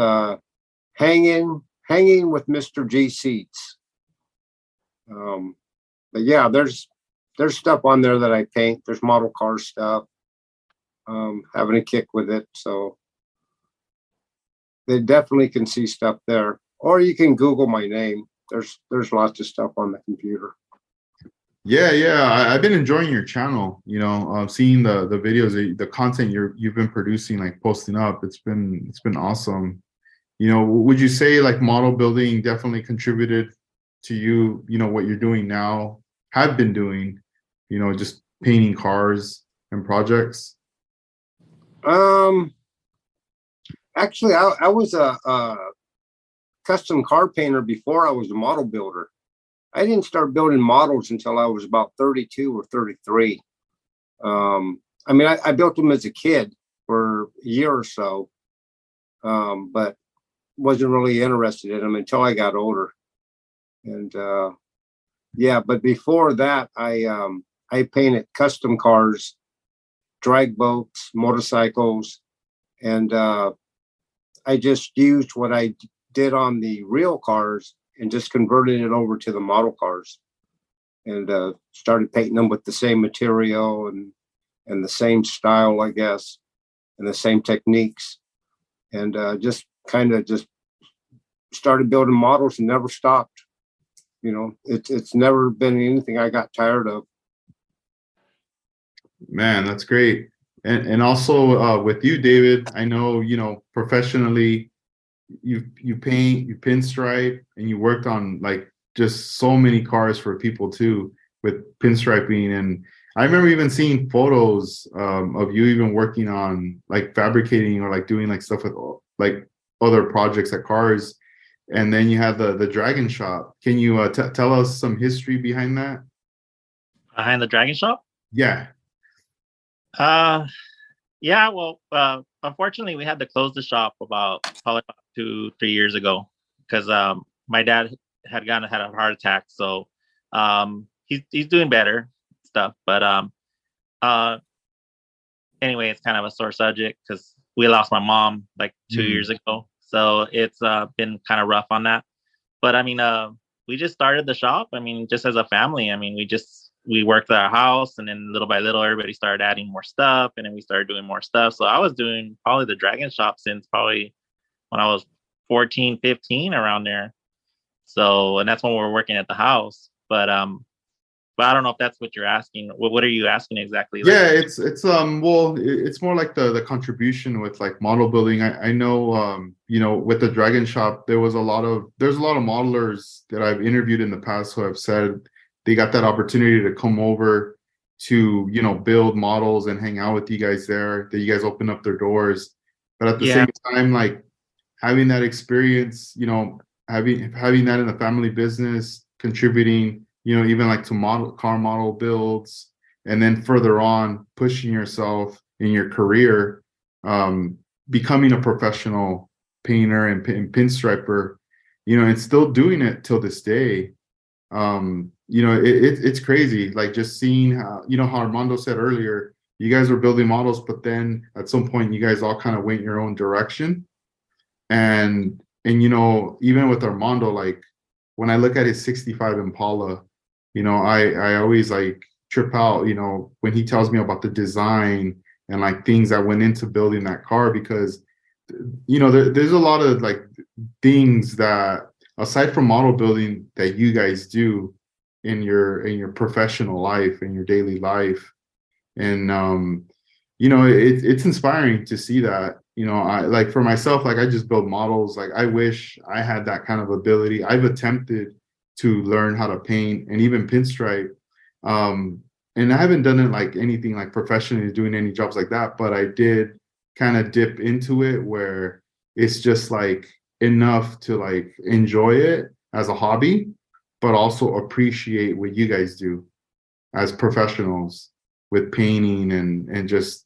hanging with Mr. G Seats. But yeah, there's stuff on there that I paint. There's model car stuff. Having a kick with it, so they definitely can see stuff there. Or you can Google my name. There's lots of stuff on the computer. Yeah. I've been enjoying your channel. Seeing the videos, the content you've been producing, like posting up. It's been awesome. Would you say like model building definitely contributed to you? What you're doing now, have been doing. Just painting cars and projects. Actually, I was a custom car painter before I was a model builder. I didn't start building models until I was about 32 or 33. I built them as a kid for a year or so, but wasn't really interested in them until I got older. And but before that, I painted custom cars, drag boats, motorcycles, and I just used what I did on the real cars and just converted it over to the model cars, and started painting them with the same material and the same style, I guess, and the same techniques, and just started building models and never stopped. It's never been anything I got tired of. Man, that's great. And also with you, David, I know, professionally you paint, you pinstripe, and you worked on like just so many cars for people too with pinstriping. And I remember even seeing photos of you even working on like fabricating or like doing like stuff with like other projects at cars. And then you have the Dragon Shop. Can you tell us some history behind that? Behind the Dragon Shop? Yeah. Yeah, well, unfortunately we had to close the shop probably about 2-3 years ago, because my dad had a heart attack. So he's doing better stuff, but anyway, it's kind of a sore subject because we lost my mom like 2 years ago. So it's been kind of rough on that. But we just started the shop. Just as a family. We worked at our house, and then little by little, everybody started adding more stuff, and then we started doing more stuff. So I was doing probably the Dragon Shop since probably when I was 14, 15, around there. So, and that's when we were working at the house. But I don't know if that's what you're asking. What are you asking exactly? Yeah, it's more like the contribution with like model building. I know with the Dragon Shop, there's a lot of modelers that I've interviewed in the past who have said they got that opportunity to come over to build models and hang out with you guys there, that you guys open up their doors. But at the same time, like having that experience, having that in the family business, contributing, even like to car model builds, and then further on pushing yourself in your career, becoming a professional painter and pinstriper, and still doing it till this day. It's crazy, like just seeing how, how Armando said earlier, you guys were building models, but then at some point you guys all kind of went your own direction. And even with Armando, like when I look at his 65 Impala, I always like trip out, when he tells me about the design and like things that went into building that car, because there's a lot of like things that aside from model building that you guys do in your professional life, in your daily life. And it's inspiring to see that. I like, for myself, like, I just build models. Like, I wish I had that kind of ability. I've attempted to learn how to paint and even pinstripe, and I haven't done it like anything like professionally, doing any jobs like that, but I did kind of dip into it where it's just like enough to like enjoy it as a hobby, but also appreciate what you guys do as professionals with painting and just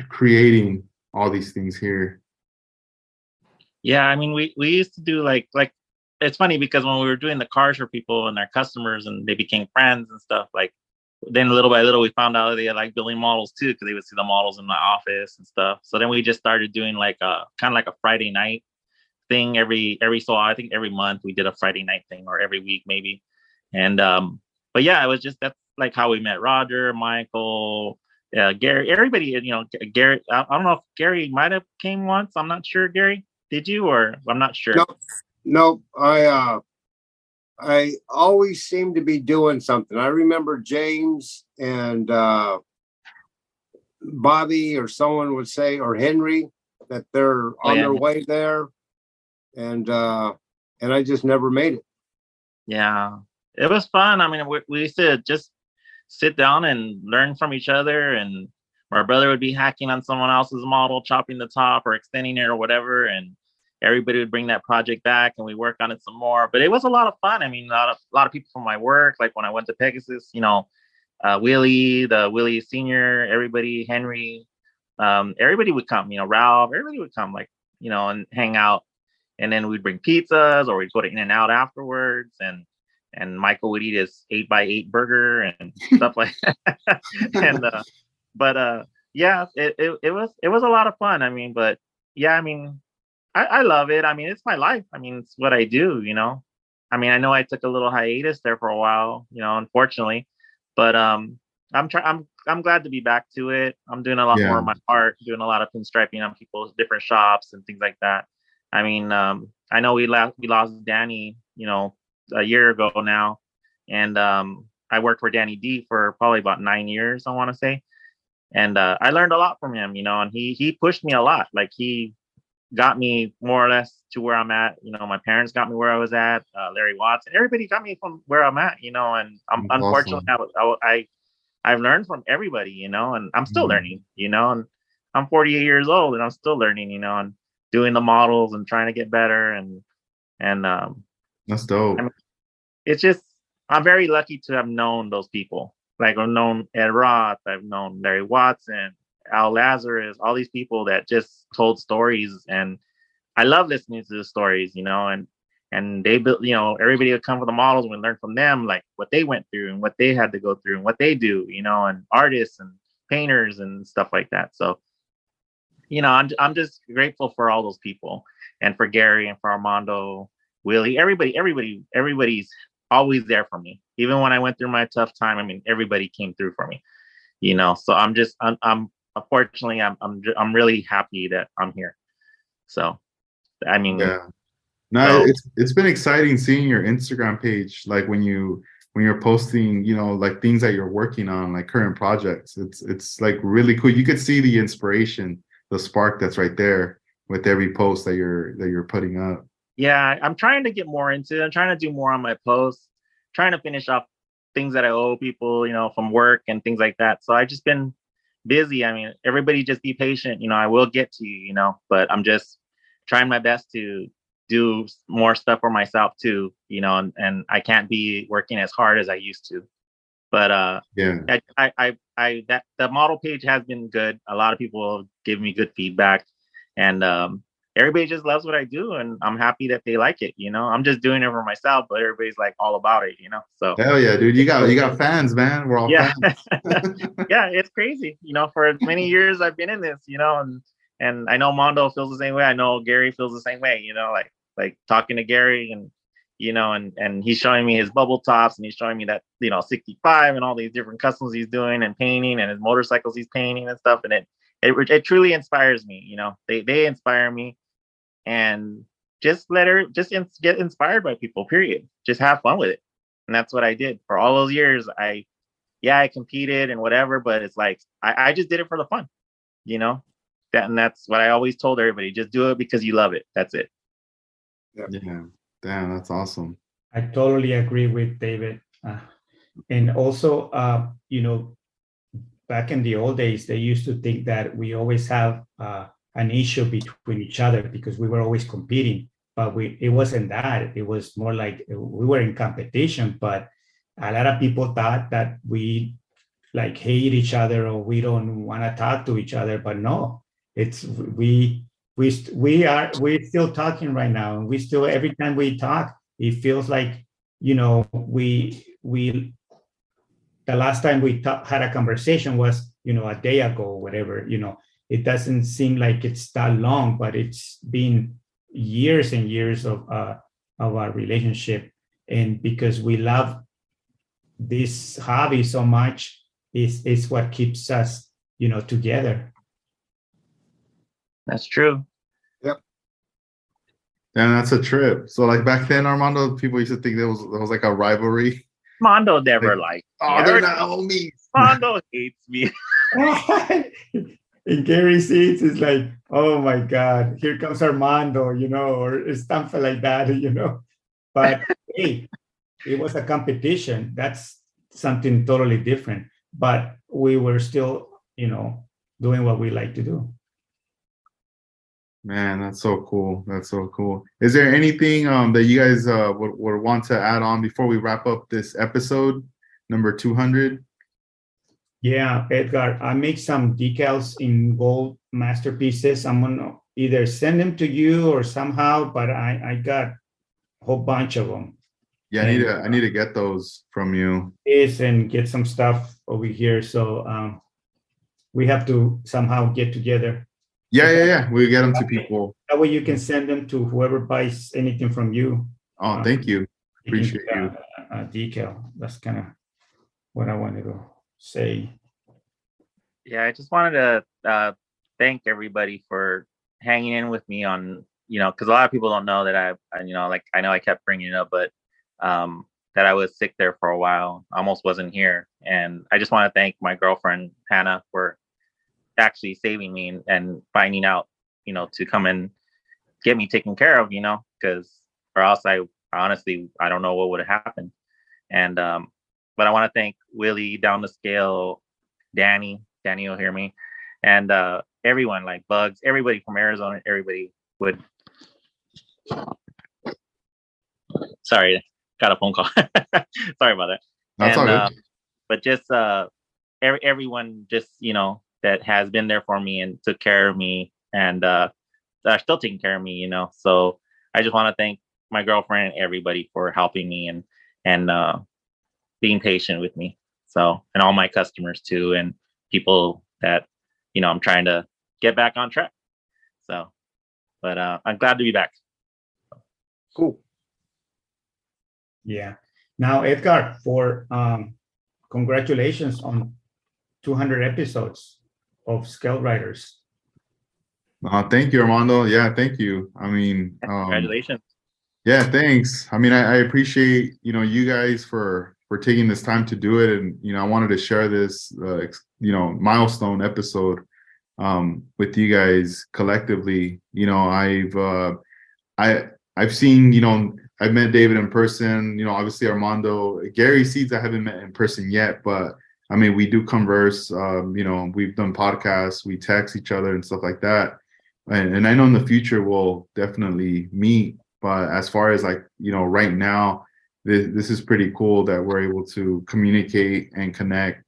creating all these things here. Yeah, I mean, we used to do like it's funny because when we were doing the cars for people and their customers and they became friends and stuff, like then little by little we found out they like building models too, because they would see the models in my office and stuff. So then we just started doing like a kind of like a Friday night thing every so I think every month we did a Friday night thing, or every week maybe. And but yeah, it was just, that's like how we met Roger, Michael, Gary, everybody. Gary, I don't know if Gary might have came once. I'm not sure. Gary, did you? Or I'm not sure. No. I always seem to be doing something. I remember James and Bobby or someone would say, or Henry, that they're on their way there. And I just never made it. Yeah, it was fun. I mean, we used to just sit down and learn from each other. And my brother would be hacking on someone else's model, chopping the top or extending it or whatever. And everybody would bring that project back and we work on it some more. But it was a lot of fun. I mean, a lot of people from my work, like when I went to Pegasus, Willie Senior, everybody, Henry, everybody would come, Ralph, everybody would come, like, and hang out. And then we'd bring pizzas, or we'd go to In-N-Out afterwards. And Michael would eat his 8x8 burger and stuff like that. And yeah, it was a lot of fun. I mean, but yeah, I mean, I love it. I mean, it's my life. I mean, it's what I do, I mean, I know I took a little hiatus there for a while, unfortunately, but I'm glad to be back to it. I'm doing a lot more of my art, doing a lot of pinstriping on people's different shops and things like that. I mean, I know we lost Danny, a year ago now, and I worked for Danny D for probably about 9 years, I want to say, and I learned a lot from him, and he pushed me a lot. Like, he got me more or less to where I'm at. My parents got me where I was at. Larry Watts and everybody got me from where I'm at. And I'm unfortunately I've learned from everybody, and I'm still learning. And I'm 48 years old and I'm still learning. And doing the models and trying to get better. And that's dope. I mean, it's just, I'm very lucky to have known those people. Like, I've known Ed Roth, I've known Larry Watson, Al Lazarus, all these people that just told stories, and I love listening to the stories, and they built, everybody would come for the models and we learn from them, like what they went through and what they had to go through and what they do, and artists and painters and stuff like that. So, I'm just grateful for all those people, and for Gary and for Armando, Willie, everybody's always there for me. Even when I went through my tough time, I mean, everybody came through for me, so I'm unfortunately, I'm really happy that I'm here. So, I mean, yeah, no, it's been exciting seeing your Instagram page, like when you're posting, like things that you're working on, like current projects. It's like really cool. You could see the inspiration, the spark that's right there with every post that you're putting up. Yeah, I'm trying to get more into it. I'm trying to do more on my posts, trying to finish off things that I owe people, from work and things like that. So I've just been busy. I mean, everybody just be patient. I will get to you, but I'm just trying my best to do more stuff for myself too, and I can't be working as hard as I used to. But yeah, I that the model page has been good. A lot of people give me good feedback, and everybody just loves what I do, and I'm happy that they like it. I'm just doing it for myself, but everybody's like all about it. So hell yeah, dude, you got fans, man. We're all fans. Yeah, it's crazy. For as many years I've been in this, and I know Mondo feels the same way. I know Gary feels the same way. Like talking to Gary, and and he's showing me his bubble tops, and he's showing me that 65 and all these different customs he's doing and painting, and his motorcycles he's painting and stuff, and it truly inspires me. They inspire me, and just get inspired by people. Period. Just have fun with it, and that's what I did for all those years. I competed and whatever, but it's like I just did it for the fun, and that's what I always told everybody: just do it because you love it. That's it. Yeah. Damn, that's awesome. I totally agree with David. And also, back in the old days, they used to think that we always have an issue between each other because we were always competing. But it wasn't that. It was more like we were in competition. But a lot of people thought that we like hate each other or we don't want to talk to each other. But no, it's we're still talking right now, and we still, every time we talk, it feels like we the last time we had a conversation was a day ago or whatever. It doesn't seem like it's that long, but it's been years and years of our relationship, and because we love this hobby so much, is what keeps us together. That's true. And that's a trip. So like back then, Armando, people used to think there was like a rivalry. Mondo never they're not homies. Mondo hates me. And Gary sees is like, oh my God, here comes Armando, or something like that, But hey, it was a competition. That's something totally different. But we were still, doing what we like to do. Man, that's so cool. That's so cool. Is there anything that you guys would want to add on before we wrap up this episode, number 200? Yeah, Edgar, I make some decals in gold masterpieces. I'm gonna either send them to you or somehow, but I got a whole bunch of them. Yeah, I need to get those from you. And get some stuff over here. So we have to somehow get together. Yeah. We get them to people. That way you can send them to whoever buys anything from you. Oh, thank you. Appreciate you. A decal. That's kind of what I wanted to say. Yeah, I just wanted to thank everybody for hanging in with me on, because a lot of people don't know that I know I kept bringing it up, but that I was sick there for a while. I almost wasn't here. And I just want to thank my girlfriend, Hannah, for actually saving me and finding out, to come and get me taken care of, because or else I don't know what would have happened. And but I want to thank Willie down the scale, Danny will hear me, and everyone, like Bugs, everybody from Arizona, everybody would. Sorry, got a phone call. Sorry about that. That's all good. But just everyone, just that has been there for me and took care of me, and are still taking care of me. So I just want to thank my girlfriend and everybody for helping me and being patient with me. So, and all my customers too, and people that I'm trying to get back on track. So, but I'm glad to be back. Cool. Yeah. Now, Edgar, for congratulations on 200 episodes of Scale Riders. Thank you, Armando. Yeah, thank you. I mean, Congratulations. Yeah, thanks. I mean, I appreciate you guys for taking this time to do it, and I wanted to share this milestone episode with you guys collectively. I've seen I've met David in person. Obviously Armando, Gary Seeds I haven't met in person yet, but I mean we do converse. We've done podcasts, we text each other and stuff like that, and I know in the future we'll definitely meet. But as far as right now, this is pretty cool that we're able to communicate and connect,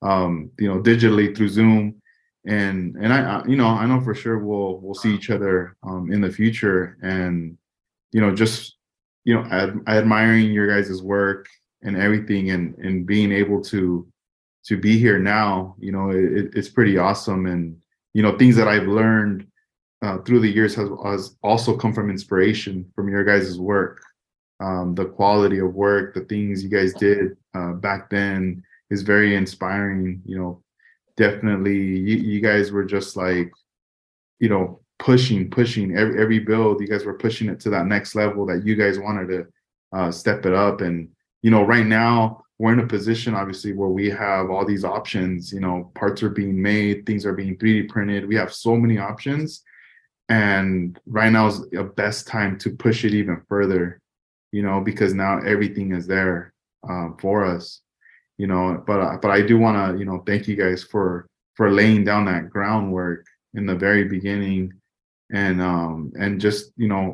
digitally through Zoom, and I know for sure we'll see each other in the future, and admiring your guys' work and everything, and being able to be here now, it's pretty awesome, and things that I've learned through the years has also come from inspiration from your guys' work. The quality of work, the things you guys did back then is very inspiring. Definitely, you guys were just like, pushing every build. You guys were pushing it to that next level that you guys wanted to step it up. And right now we're in a position, obviously, where we have all these options. Parts are being made, things are being 3D printed. We have so many options, and right now is the best time to push it even further. Because now everything is there for us. But I do want to thank you guys for laying down that groundwork in the very beginning, and just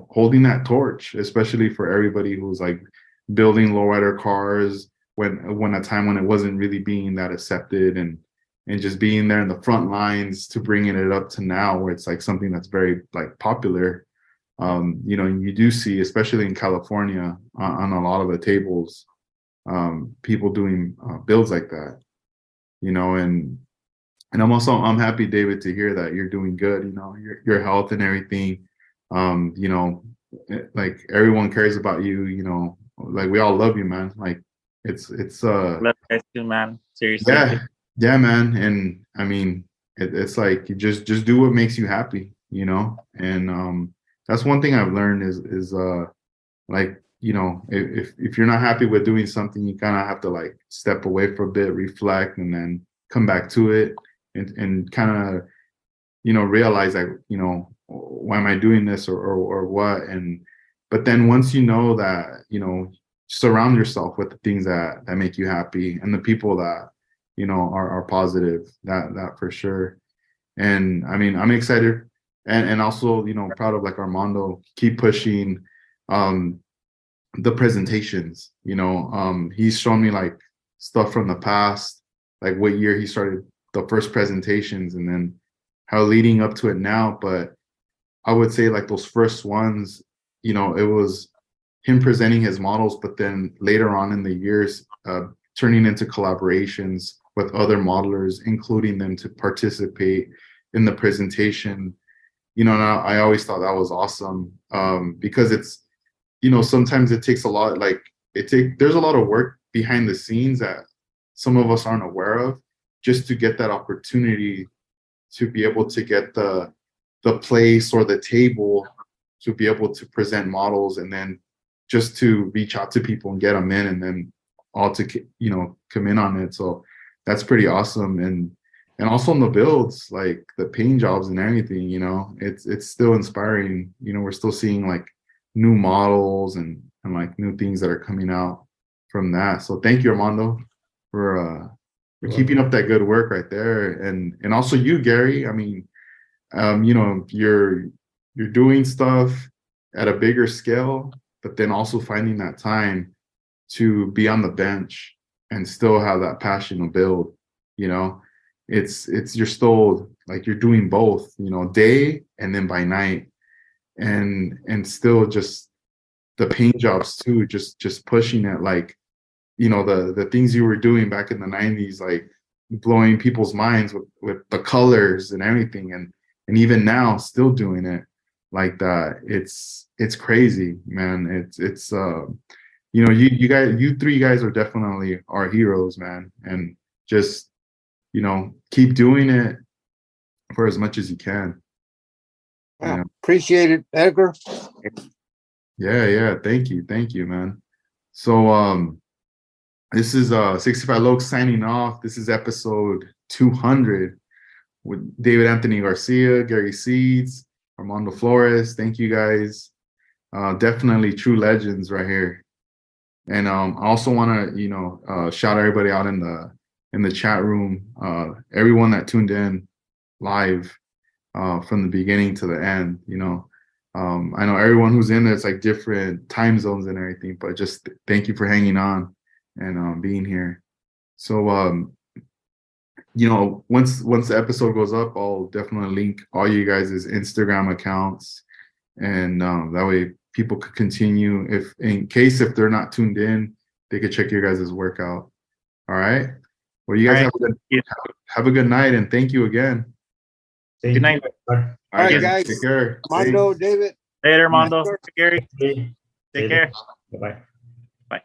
holding that torch, especially for everybody who's like building lowrider cars when a time when it wasn't really being that accepted, and just being there in the front lines to bringing it up to now where it's like something that's very like popular. You do see, especially in California, on a lot of the tables, people doing builds like that, and I'm happy, David, to hear that you're doing good. Your health and everything. Like everyone cares about you. Like we all love you, man. Like it's Love you guys too, man. Seriously. yeah, man. And I mean, it's like you just do what makes you happy, and that's one thing I've learned is like, if you're not happy with doing something, you kind of have to like step away for a bit, reflect, and then come back to it, and kind of realize like, why am I doing this, or what. But then once you know that, surround yourself with the things that make you happy, and the people that are positive, that for sure. And I mean, I'm excited, and also proud of like Armando. Keep pushing the presentations. He's shown me like stuff from the past, like what year he started the first presentations, and then how leading up to it now. But I would say like those first ones, it was him presenting his models, but then later on in the years, turning into collaborations with other modelers, including them to participate in the presentation. And I always thought that was awesome, because it's, sometimes it takes a lot, like there's a lot of work behind the scenes that some of us aren't aware of, just to get that opportunity to be able to get the place or the table to be able to present models, and then just to reach out to people and get them in, and then all to come in on it. So that's pretty awesome. And also in the builds, like the paint jobs and everything, it's still inspiring. We're still seeing like new models and like new things that are coming out from that. So thank you, Armando, for keeping up that good work right there. And also you, Gary. I mean, you're doing stuff at a bigger scale, but then also finding that time to be on the bench and still have that passion to build. It's you're still like you're doing both, day and then by night, and still just the paint jobs too, just pushing it, like the things you were doing back in the 90s, like blowing people's minds with the colors and everything, and even now still doing it like that. It's crazy, man. It's you three guys are definitely our heroes, man. And just keep doing it for as much as you can. Appreciate it, Edgar. Yeah, thank you, man. So this is 65 Lokes signing off. This is episode 200 with David Anthony Garcia, Gary Seeds, Armando Flores. Thank you guys. Definitely true legends right here. And I also want to shout everybody out in the chat room, everyone that tuned in live from the beginning to the end. I know everyone who's in there, it's like different time zones and everything, but just thank you for hanging on and being here. So once the episode goes up, I'll definitely link all you guys' Instagram accounts, and that way people could continue, if they're not tuned in, they could check your guys' workout. All right. Well, you guys have a good night, and thank you again. Good night. All right, guys. Take care. Armando, David. Later, Armando. Gary. Take care. Bye-bye. Bye.